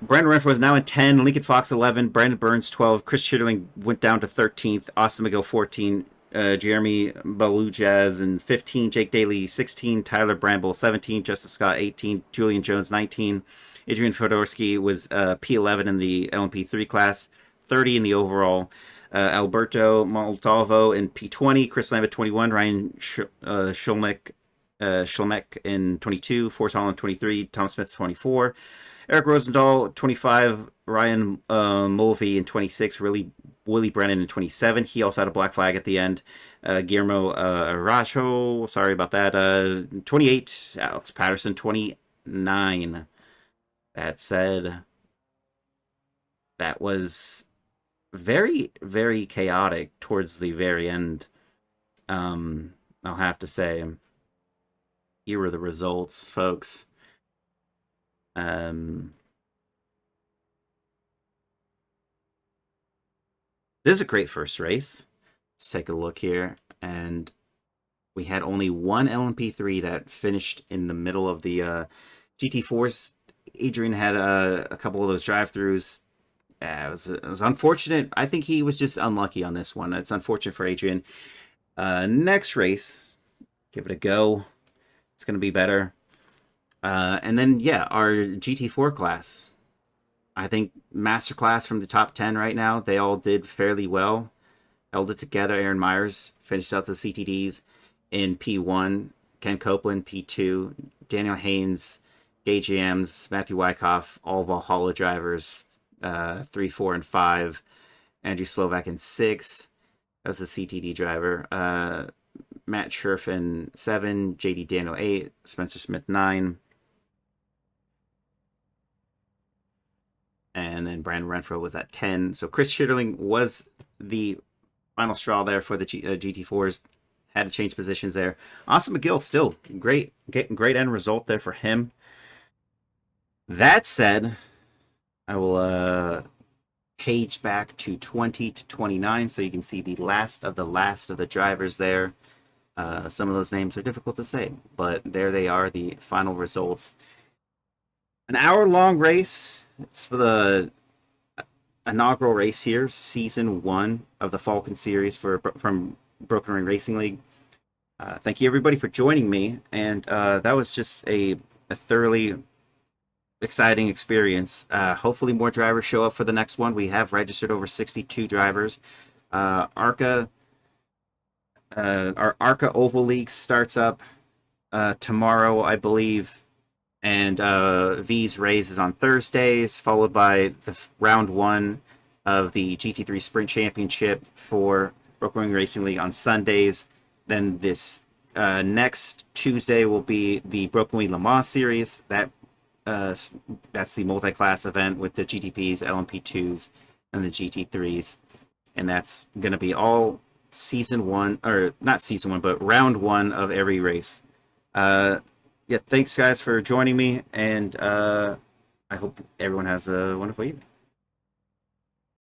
Renfro is now in 10. Lincoln Fox 11. Brandon Burns 12. Chris Schitterling went down to 13th. Austin McGill 14. Jeremy Balujaz in 15, Jake Daly 16, Tyler Bramble 17, Justice Scott 18, Julian Jones 19, Adrian Fedorsky was P11 in the LMP3 class, 30 in the overall, Alberto Montalvo in P20, Chris Lambert 21, Ryan Schulmeck in 22, Forrest Holland 23, Tom Smith 24, Eric Rosendahl 25, Ryan Mulvey in 26, Willie Brennan in 27. He also had a black flag at the end. Guillermo Aracho, sorry about that. 28. Alex Patterson, 29. That said, that was very, very chaotic towards the very end. I'll have to say. Here were the results, folks. This is a great first race. Let's take a look here. And we had only one LMP3 that finished in the middle of the GT4s. Adrian had a couple of those drive-throughs. It was unfortunate. I think he was just unlucky on this one. It's unfortunate for Adrian. Next race, give it a go. It's going to be better. And then, yeah, our GT4 class. I think masterclass from the top 10 right now. They all did fairly well. Held it together. Aaron Myers finished out the CTDs in P1. Ken Copeland, P2. Daniel Haynes, Gage Yams, Matthew Wyckoff, all Valhalla drivers, 3, 4, and 5. Andrew Slovak in 6. That was the CTD driver. Matt Scherf in 7. JD Daniel 8. Spencer Smith 9. And then Brandon Renfro was at 10. So Chris Schitterling was the final straw there for the GT4s. Had to change positions there. Austin McGill still great end result there for him. That said, I will page back to 20 to 29, so you can see the last of the drivers there. Some of those names are difficult to say, but there they are, the final results. An hour-long race. It's for the inaugural race here, season 1 of the Falken series from Broken Ring Racing League. Thank you everybody for joining me, and that was just a thoroughly exciting experience. Hopefully more drivers show up for the next one. We have registered over 62 drivers. Our ARCA Oval League starts up tomorrow, I believe, and V's Rays is on Thursdays, followed by the round 1 of the GT3 Sprint Championship for Broken Ring Racing League on Sundays. Then this next Tuesday will be the Broken Wing Le Mans Series. That's the multi-class event with the GTPs, LMP2s, and the GT3s. And that's going to be all season 1, or not season 1, but round 1 of every race. Yeah, thanks guys for joining me, and I hope everyone has a wonderful evening.